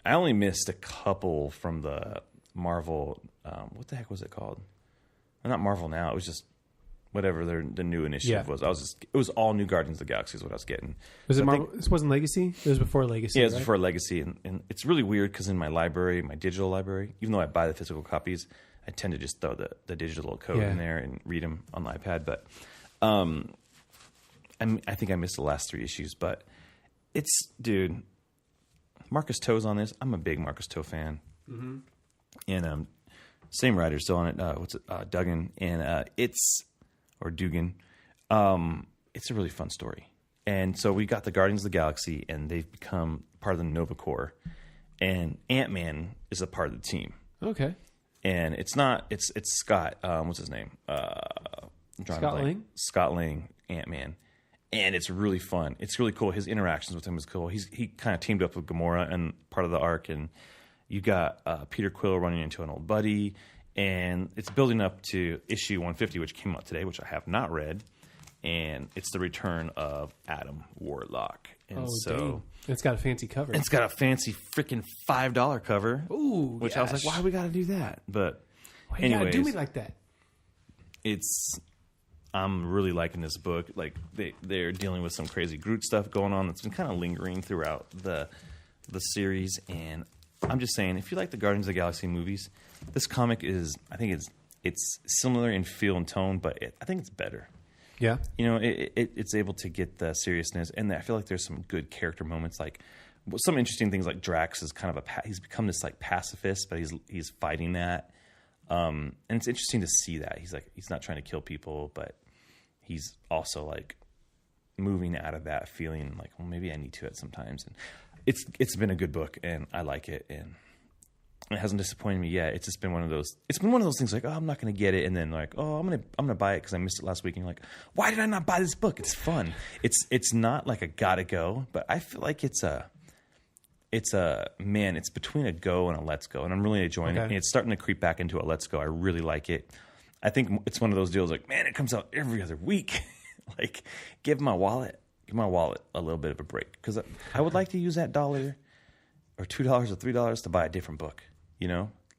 I only missed a couple from the Marvel. What the heck was it called? Well, not Marvel Now. It was just whatever the new initiative was. It was all new Guardians of the Galaxy is what I was getting. Was it Marvel? This wasn't Legacy? It was before Legacy. Yeah, it was before Legacy. And it's really weird because in my library, my digital library, even though I buy the physical copies, I tend to just throw the digital code in there and read them on the iPad. But I think I missed the last 3 issues, but dude, Marcus Toe's on this. I'm a big Marcus Toe fan. Mm-hmm. And same writer still on it. Duggan. And Dugan. It's a really fun story. And so we got the Guardians of the Galaxy, and they've become part of the Nova Corps. And Ant-Man is a part of the team. Okay. And it's Scott. What's his name? Scott Lang? Scott Lang, Ant-Man. And it's really fun. It's really cool. His interactions with him is cool. He kind of teamed up with Gamora and part of the arc, and you got Peter Quill running into an old buddy, and it's building up to issue 150, which came out today, which I have not read, and it's the return of Adam Warlock. And dang. It's got a fancy cover. It's got a fancy freaking $5 cover. Ooh, which I was like, why we got to do that? But why you gotta do me like that? I'm really liking this book. Like they're dealing with some crazy Groot stuff going on that's been kind of lingering throughout the series. And I'm just saying, if you like the Guardians of the Galaxy movies, this comic it's similar in feel and tone, but I think it's better. Yeah, it's able to get the seriousness, and I feel like there's some good character moments, like some interesting things. Like Drax is kind of he's become this like pacifist, but he's fighting that. And it's interesting to see that he's not trying to kill people, but he's also like moving out of that feeling like, well, maybe I need to at sometimes. And it's been a good book, and I like it, and it hasn't disappointed me yet. It's just been one of those. It's been one of those things like, oh, I'm not going to get it, and then like, oh, I'm gonna buy it because I missed it last week. And you're like, why did I not buy this book? It's fun. It's not like a gotta go, but I feel like it's between a go and a let's go, and I'm really enjoying it. And it's starting to creep back into a let's go. I really like it. I think it's one of those deals like, man, it comes out every other week. Like, give my wallet a little bit of a break, because I would like to use that $1 or $2 or $3 to buy a different book.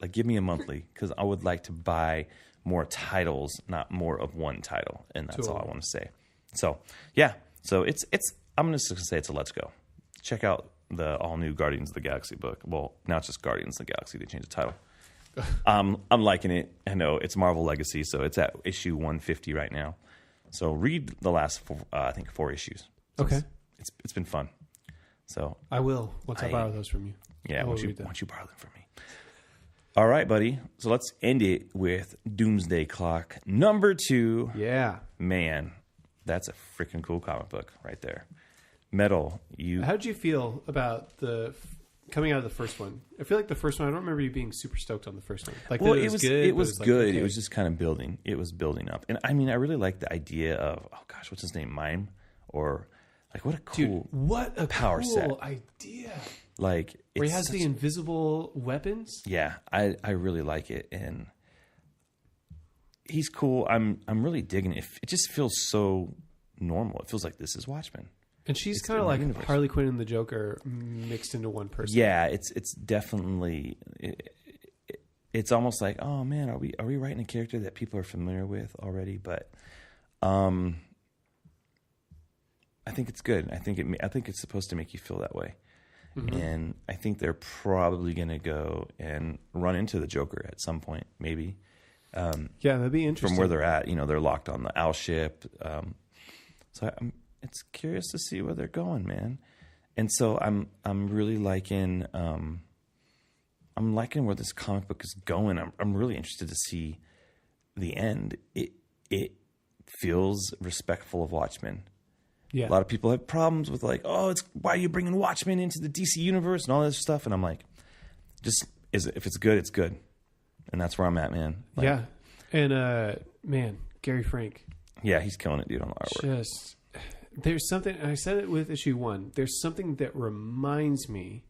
Like, give me a monthly, because I would like to buy more titles, not more of one title, and that's all I want to say. So, yeah. So it's. I'm just going to say it's a let's go. Check out the all new Guardians of the Galaxy book. Well, now it's just Guardians of the Galaxy. They changed the title. I'm liking it. I know it's Marvel Legacy, so it's at issue 150 right now. So read the last 4 issues. So okay, it's been fun. So I will once I borrow those from you. Yeah, once you borrow them from me. All right, buddy. So let's end it with Doomsday Clock number 2. Yeah, man, that's a freaking cool comic book right there. Metal, how did you feel about the coming out of the first one? I feel like the first one, I don't remember you being super stoked on the first one. Like, well, it was good. It was good. Like, okay. It was just kind of building. It was building up. And I mean, I really like the idea of, oh gosh, what's his name? Mime? Or like, what a cool what a power cool set idea. Like, where he has the invisible weapons. Yeah, I really like it. And he's cool. I'm really digging it. It just feels so normal. It feels like this is Watchmen. And she's kind of like universe. Harley Quinn and the Joker mixed into one person. Yeah, it's definitely it's almost like, oh man, are we writing a character that people are familiar with already? But I think it's good. I think it's supposed to make you feel that way. Mm-hmm. And I think they're probably going to go and run into the Joker at some point, maybe. Yeah, that'd be interesting. From where they're at, they're locked on the owl ship. So it's curious to see where they're going, man. And so I'm really liking where this comic book is going. I'm really interested to see the end. It feels respectful of Watchmen. Yeah. A lot of people have problems with like, oh, why are you bringing Watchmen into the DC universe and all this stuff? And I'm like, if it's good, it's good. And that's where I'm at, man. Like, yeah. And man, Gary Frank. Yeah, he's killing it, dude, on the artwork. There's something, and I said it with issue 1, there's something that reminds me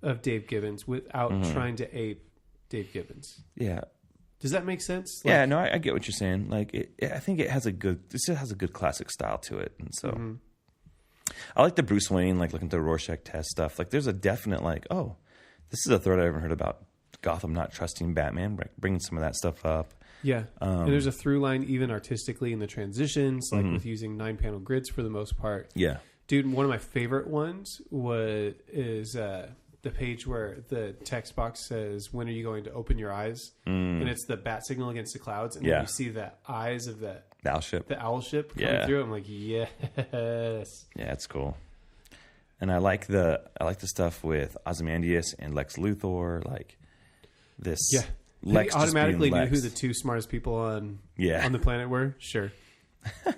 of Dave Gibbons without trying to ape Dave Gibbons. Yeah. Does that make sense? Like, yeah, no, I get what you're saying. Like, I think it has a good classic style to it. And so I like the Bruce Wayne, like looking at the Rorschach test stuff. Like, there's a definite like, oh, this is a thread I haven't heard about. Gotham not trusting Batman, bringing some of that stuff up. Yeah, and there's a through line even artistically in the transitions, like with using 9-panel grids for the most part. Yeah, dude, one of my favorite ones is the page where the text box says, "When are you going to open your eyes?" And it's the bat signal against the clouds, and then you see the eyes of the owl ship coming through. I'm like, yes, yeah, it's cool. And I like the stuff with Ozymandias and Lex Luthor, like this. Yeah. Lex he automatically knew who the 2 smartest people on the planet were. Sure. Did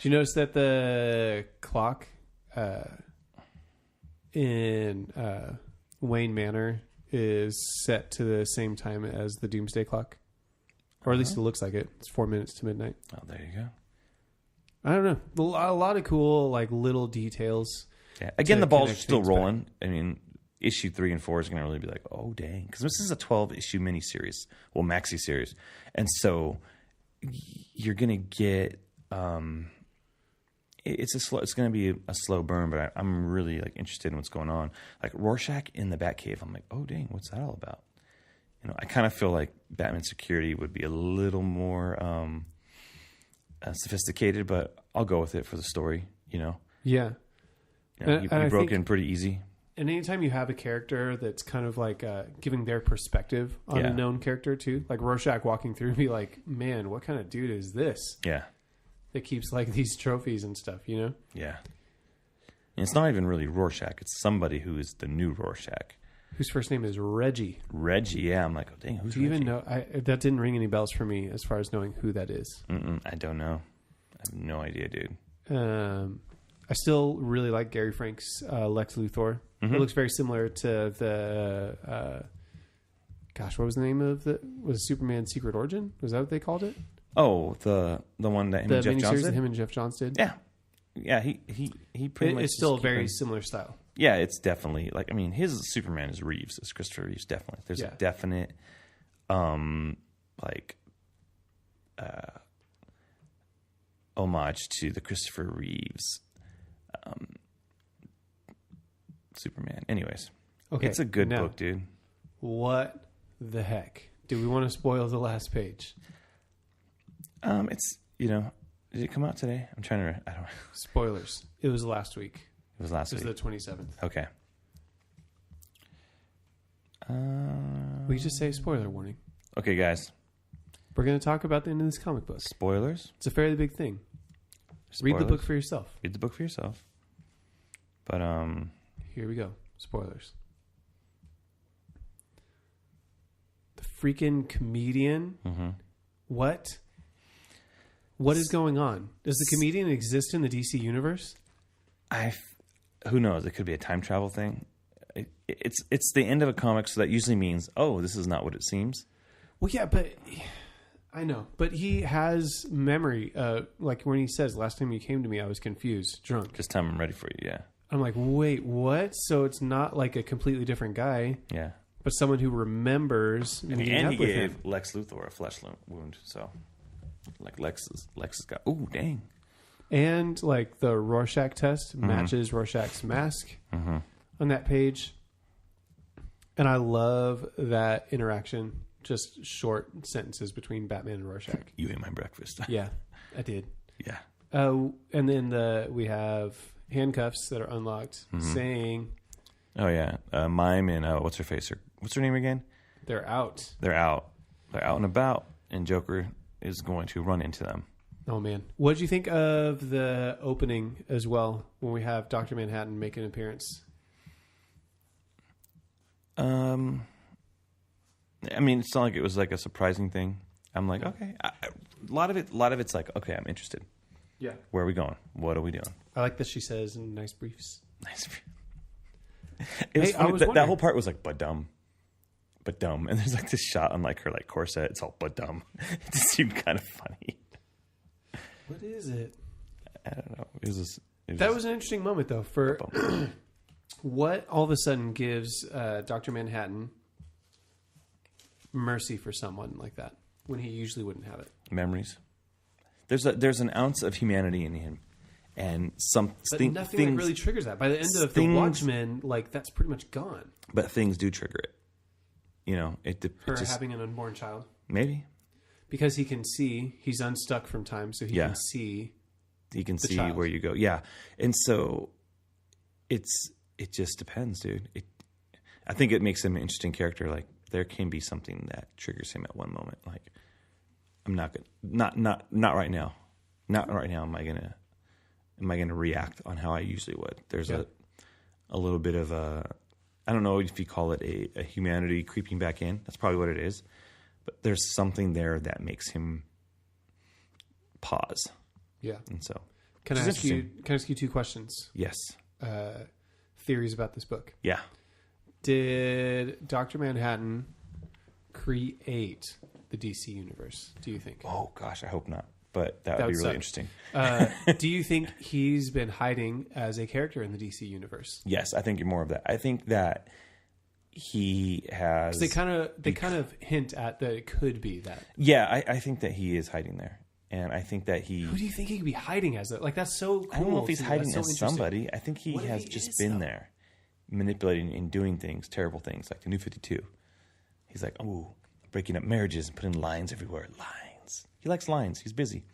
you notice that the clock in Wayne Manor is set to the same time as the Doomsday Clock? Or at least it looks like it. It's 4 minutes to midnight. Oh, there you go. I don't know. A lot of cool, like, little details. Yeah. Again, the ball's still rolling. Back. I mean, issue 3 and 4 is going to really be like, oh, dang. Because this is a 12-issue miniseries. Well, maxi series. And so you're going to get... it's going to be a slow burn, but I'm really like interested in what's going on. Like Rorschach in the Batcave. I'm like, oh, dang, what's that all about? I kind of feel like Batman security would be a little more sophisticated, but I'll go with it for the story, Yeah. You broke in pretty easy. And anytime you have a character that's kind of like giving their perspective on a known character too, like Rorschach walking through and be like, man, what kind of dude is this? Yeah. That keeps like these trophies and stuff, Yeah. And it's not even really Rorschach. It's somebody who is the new Rorschach. Whose first name is Reggie. Reggie, yeah. I'm like, oh, dang, who's Reggie? Do you even know? That didn't ring any bells for me as far as knowing who that is. I don't know. I have no idea, dude. I still really like Gary Frank's Lex Luthor. It looks very similar to the... what was the name of it? Was it Superman Secret Origin? Was that what they called it? Oh, the one that him and Jeff Johns did? That him and Jeff Johns did? Yeah. Yeah, he pretty much... It's still a very similar style. Yeah, it's definitely... like, I mean, his Superman is Reeves. It's Christopher Reeves, definitely. There's a definite, homage to the Christopher Reeves Superman. Anyways. Okay, it's a good book, dude. What the heck do we want to spoil the last page? It's, did it come out today? I'm trying to, I don't know. Spoilers. It was last week. It was last week. It was the 27th. Okay. We just say spoiler warning. Okay, guys. We're going to talk about the end of this comic book. Spoilers? It's a fairly big thing. Spoilers? Read the book for yourself. Read the book for yourself. But, here we go. Spoilers. The freaking comedian. Mm-hmm. What? What is going on? Does the comedian exist in the DC universe? Who knows? It could be a time travel thing. It's the end of a comic, so that usually means, oh, this is not what it seems. Well, yeah, but I know. But he has memory. Like when he says, last time you came to me, I was confused, drunk. This time I'm ready for you, yeah. I'm like, wait, what? So it's not like a completely different guy. Yeah. But someone who remembers meeting up with him. And he gave Lex Luthor a flesh wound, so like Lex has got, ooh, dang. And like the Rorschach test matches Rorschach's mask on that page. And I love that interaction. Just short sentences between Batman and Rorschach. You ate my breakfast. Yeah, I did. Yeah. And then we have handcuffs that are unlocked saying... Oh, yeah. Mime and what's her face? What's her name again? They're out. They're out and about, and Joker is going to run into them. Oh, man. What did you think of the opening as well, when we have Dr. Manhattan make an appearance? I mean, it's not like it was like a surprising thing. I'm like, okay. A lot of it's like, okay, I'm interested. Yeah. Where are we going? What are we doing? I like that she says in nice briefs. Nice. It was funny. That whole part was like, but dumb. And there's like this shot on like her like corset. It's all but dumb. It just seemed kind of funny. What is it? I don't know. That was an interesting moment though. For what all of a sudden gives Dr. Manhattan mercy for someone like that when he usually wouldn't have it. Memories. There's an ounce of humanity in him, and nothing like really triggers that. By the end of the Watchmen, like that's pretty much gone. But things do trigger it. Having an unborn child, maybe because he can see. He's unstuck from time, so he can see. He can see child. Where you go. Yeah, and so it just depends, dude. I think it makes him an interesting character. Like there can be something that triggers him at one moment. Like I'm not gonna not right now. Not right now. Am I gonna react on how I usually would? There's a little bit of a, I don't know if you call it a humanity creeping back in. That's probably what it is. But there's something there that makes him pause. Yeah. And so can I ask you two questions? Yes. Theories about this book. Yeah. Did Dr. Manhattan create the DC universe, do you think? Oh, gosh, I hope not. But that would be really interesting. Do you think he's been hiding as a character in the DC universe? Yes, I think more of that. I think that he has... They kind of hint at that it could be that. Yeah, I think that he is hiding there. And I think that he... Who do you think he could be hiding as? Like, that's so cool. I don't know if he's hiding as somebody. I think he has just been there, manipulating and doing things, terrible things, like the New 52. He's like, oh, breaking up marriages and putting lines everywhere. Lines. He likes lines. He's busy.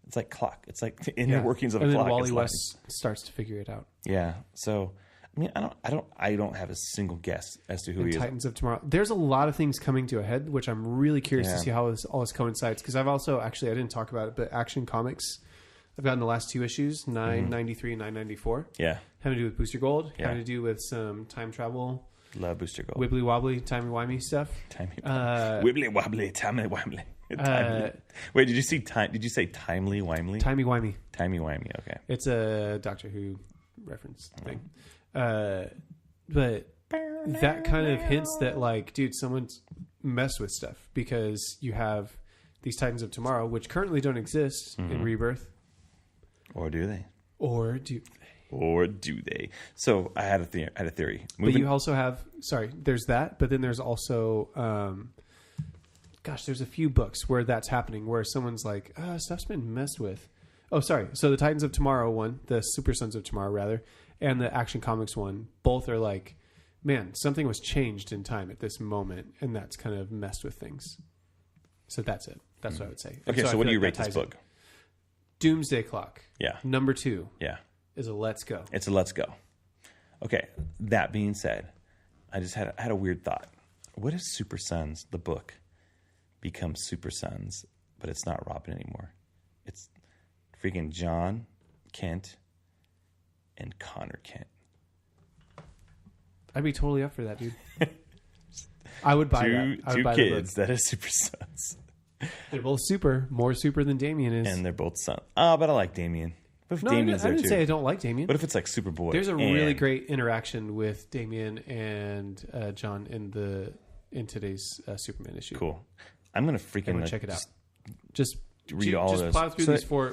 It's like clock. It's like the inner workings of a clock. And then Wally West starts to figure it out. Yeah. So, I mean, I don't have a single guess as to who he is. Titans of Tomorrow. There's a lot of things coming to a head, which I'm really curious to see how all this coincides. Because I've also, I didn't talk about it, but Action Comics, I've gotten the last two issues, 993 and 994. Yeah. Having to do with Booster Gold. Yeah. Having to do with some time travel. Love Booster Gold. Wibbly wobbly, timey-wimey stuff. Wibbly wobbly, timey-wimey. Wait, did you say timely-wimely? Timey-wimey. Timey-wimey, okay. It's a Doctor Who reference thing. But that kind of hints that, like, dude, someone's messed with stuff because you have these Titans of Tomorrow, which currently don't exist in Rebirth. Or do they? Or do they? So I had a theory. But you also have, there's that, but then there's also, there's a few books where that's happening, where someone's like, stuff's been messed with. Oh, sorry. So the Titans of Tomorrow one, the Super Sons of Tomorrow, rather, and the Action Comics one, both are like, man, something was changed in time at this moment, and that's kind of messed with things. So that's it. That's what I would say. Okay, so what do you rate this book? Doomsday Clock. Yeah. Number 2. Yeah. Is a let's go. It's a let's go. Okay, that being said, I had a weird thought. What if Super Sons, the book, becomes Super Sons, but it's not Robin anymore? It's freaking John Kent and Connor Kent. I'd be totally up for that, dude. I would buy that. I would buy kids that are Super Sons. They're both super, more super than Damien is. And they're both sons. Oh, but I like Damien. What if Damien's there too? I didn't say I don't like Damien. What if it's like Superboy? There's a really great interaction with Damien and John in today's Superman issue. Cool. I'm gonna freaking check it out. Just read all of those. Plow through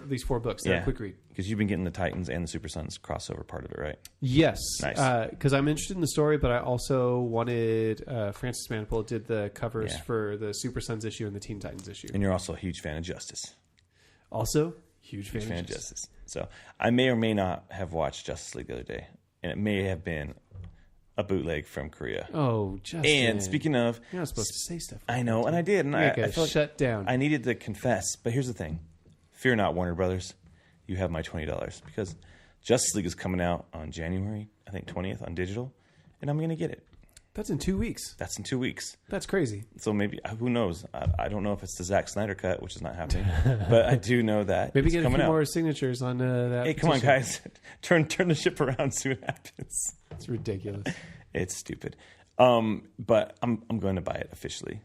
these four books. They're a quick read. Because you've been getting the Titans and the Super Sons crossover part of it, right? Yes. Nice. Because I'm interested in the story, but I also wanted Francis Manapul did the covers for the Super Sons issue and the Teen Titans issue. And you're also a huge fan of Justice. Also, huge fan of Justice. So I may or may not have watched Justice League the other day, and it may have been a bootleg from Korea. Oh, Justin. And speaking of... You're not supposed to say stuff. I know, and I did. And I felt shut down. I needed to confess, but here's the thing. Fear not, Warner Brothers. You have my $20 because Justice League is coming out on January, I think, 20th on digital, and I'm going to get it. That's in 2 weeks. That's in 2 weeks. That's crazy. So maybe, who knows? I don't know if it's the Zack Snyder cut, which is not happening, but I do know that maybe it's get a few coming out. more signatures on that. Hey, come on, guys. turn the ship around, see what happens. It's ridiculous. It's stupid. But I'm going to buy it officially.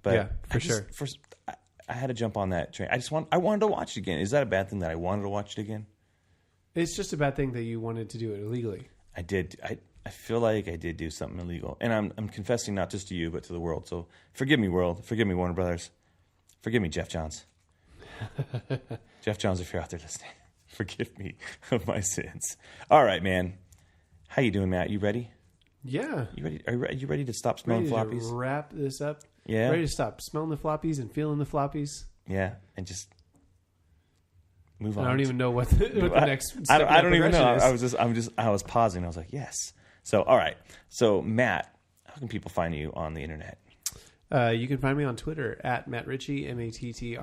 But yeah, for sure. I had to jump on that train. I wanted to watch it again. Is that a bad thing that I wanted to watch it again? It's just a bad thing that you wanted to do it illegally. I did. I feel like I did do something illegal. And I'm confessing not just to you, but to the world. So forgive me, world. Forgive me, Warner Brothers. Forgive me, Jeff Johns. Jeff Johns, if you're out there listening, forgive me of my sins. All right, man. How you doing, Matt? You ready? Yeah. You ready? Are you ready to stop smelling floppies? To wrap this up. Yeah. Ready to stop smelling the floppies and feeling the floppies. Yeah, and just move on. I don't even know what the next. I don't even know. Is. I was pausing. I was like, yes. So, all right. So, Matt, how can people find you on the internet? You can find me on Twitter at Matt Ritchie, MatTrichey.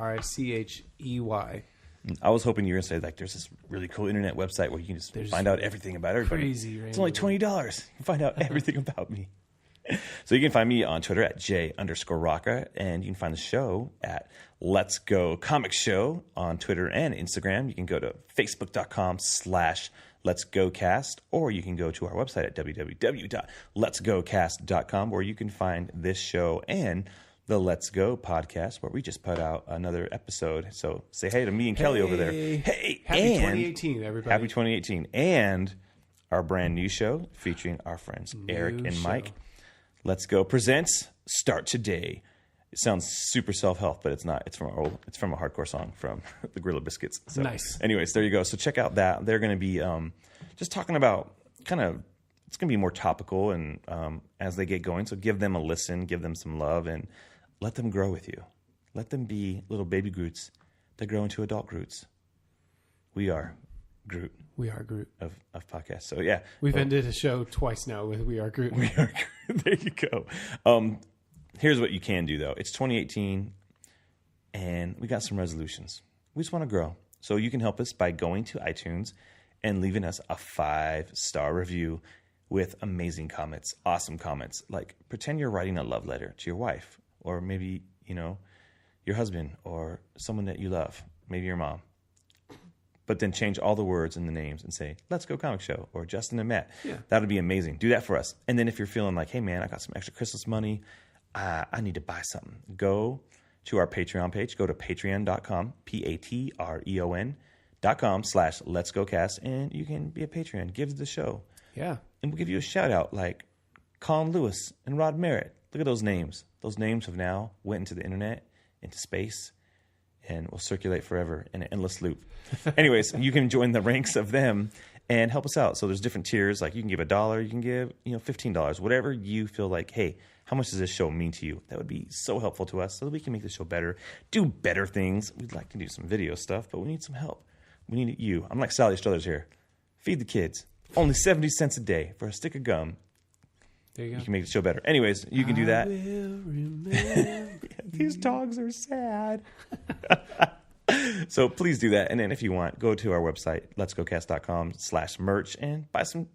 I was hoping you were going to say, like, there's this really cool internet website where you can just find out everything about everybody. Crazy, it's only $20. You can find out everything about me. So you can find me on Twitter at J_Rocka, and you can find the show at Let's Go Comic Show on Twitter and Instagram. You can go to facebook.com/Let'sGoCast, or you can go to our website at www.letsgocast.com, where you can find this show and the Let's Go podcast, where we just put out another episode. So say hey to me and Kelly over there. Hey, happy 2018, everybody. Happy 2018. And our brand new show featuring our friends Eric and Mike. Let's Go presents Start Today. It sounds super self-help, but it's not. It's from a hardcore song from the Gorilla Biscuits. So, nice. Anyways, there you go. So check out that. They're going to be just talking about it's going to be more topical and as they get going. So give them a listen, give them some love, and let them grow with you. Let them be little baby Groots that grow into adult Groots. We are Groot. We are Groot of podcasts. So yeah, we've ended a show twice now with We Are Groot. We are Groot. There you go. Here's what you can do though. It's 2018, and we got some resolutions. We just want to grow. So you can help us by going to iTunes and leaving us a 5-star review with amazing comments, awesome comments. Like pretend you're writing a love letter to your wife, or maybe your husband, or someone that you love, maybe your mom. But then change all the words and the names and say, Let's Go Comic Show, or Justin and Matt. Yeah. That would be amazing. Do that for us. And then if you're feeling like, hey, man, I got some extra Christmas money, I need to buy something, go to our Patreon page. Go to patreon.com, patreon.com/letsgocast, and you can be a Patreon. Give the show. Yeah. And we'll give you a shout-out like Colin Lewis and Rod Merritt. Look at those names. Those names have now went into the internet, into space, and will circulate forever in an endless loop. Anyways, you can join the ranks of them and help us out. So there's different tiers. Like you can give $1, you can give $15, whatever you feel like. Hey, how much does this show mean to you? That would be so helpful to us, so that we can make the show better, do better things. We'd like to do some video stuff, but we need some help. We need you. I'm like Sally Struthers here. Feed the kids. Only 70 cents a day for a stick of gum. There you go. You can make the show better. Anyways, you can do that. I will remember. These dogs are sad. So please do that. And then if you want, go to our website, letsgocast.com/merch and buy some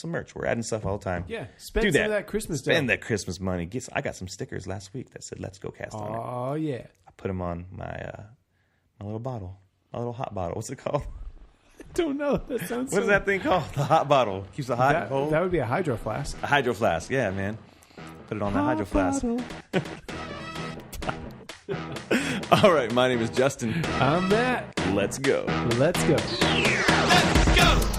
merch. We're adding stuff all the time. Yeah. Spend some of that Christmas dough. Spend that Christmas money. I got some stickers last week that said Let's Go Cast on it. Oh, yeah. I put them on my little bottle. My little hot bottle. What's it called? I don't know. That sounds What is that thing called? The hot bottle. Keeps it hot and cold. That would be a hydro flask. A hydro flask. Yeah, man. Put it on that hydro flask. All right, my name is Justin. I'm Matt. Let's go. Let's go. Let's go.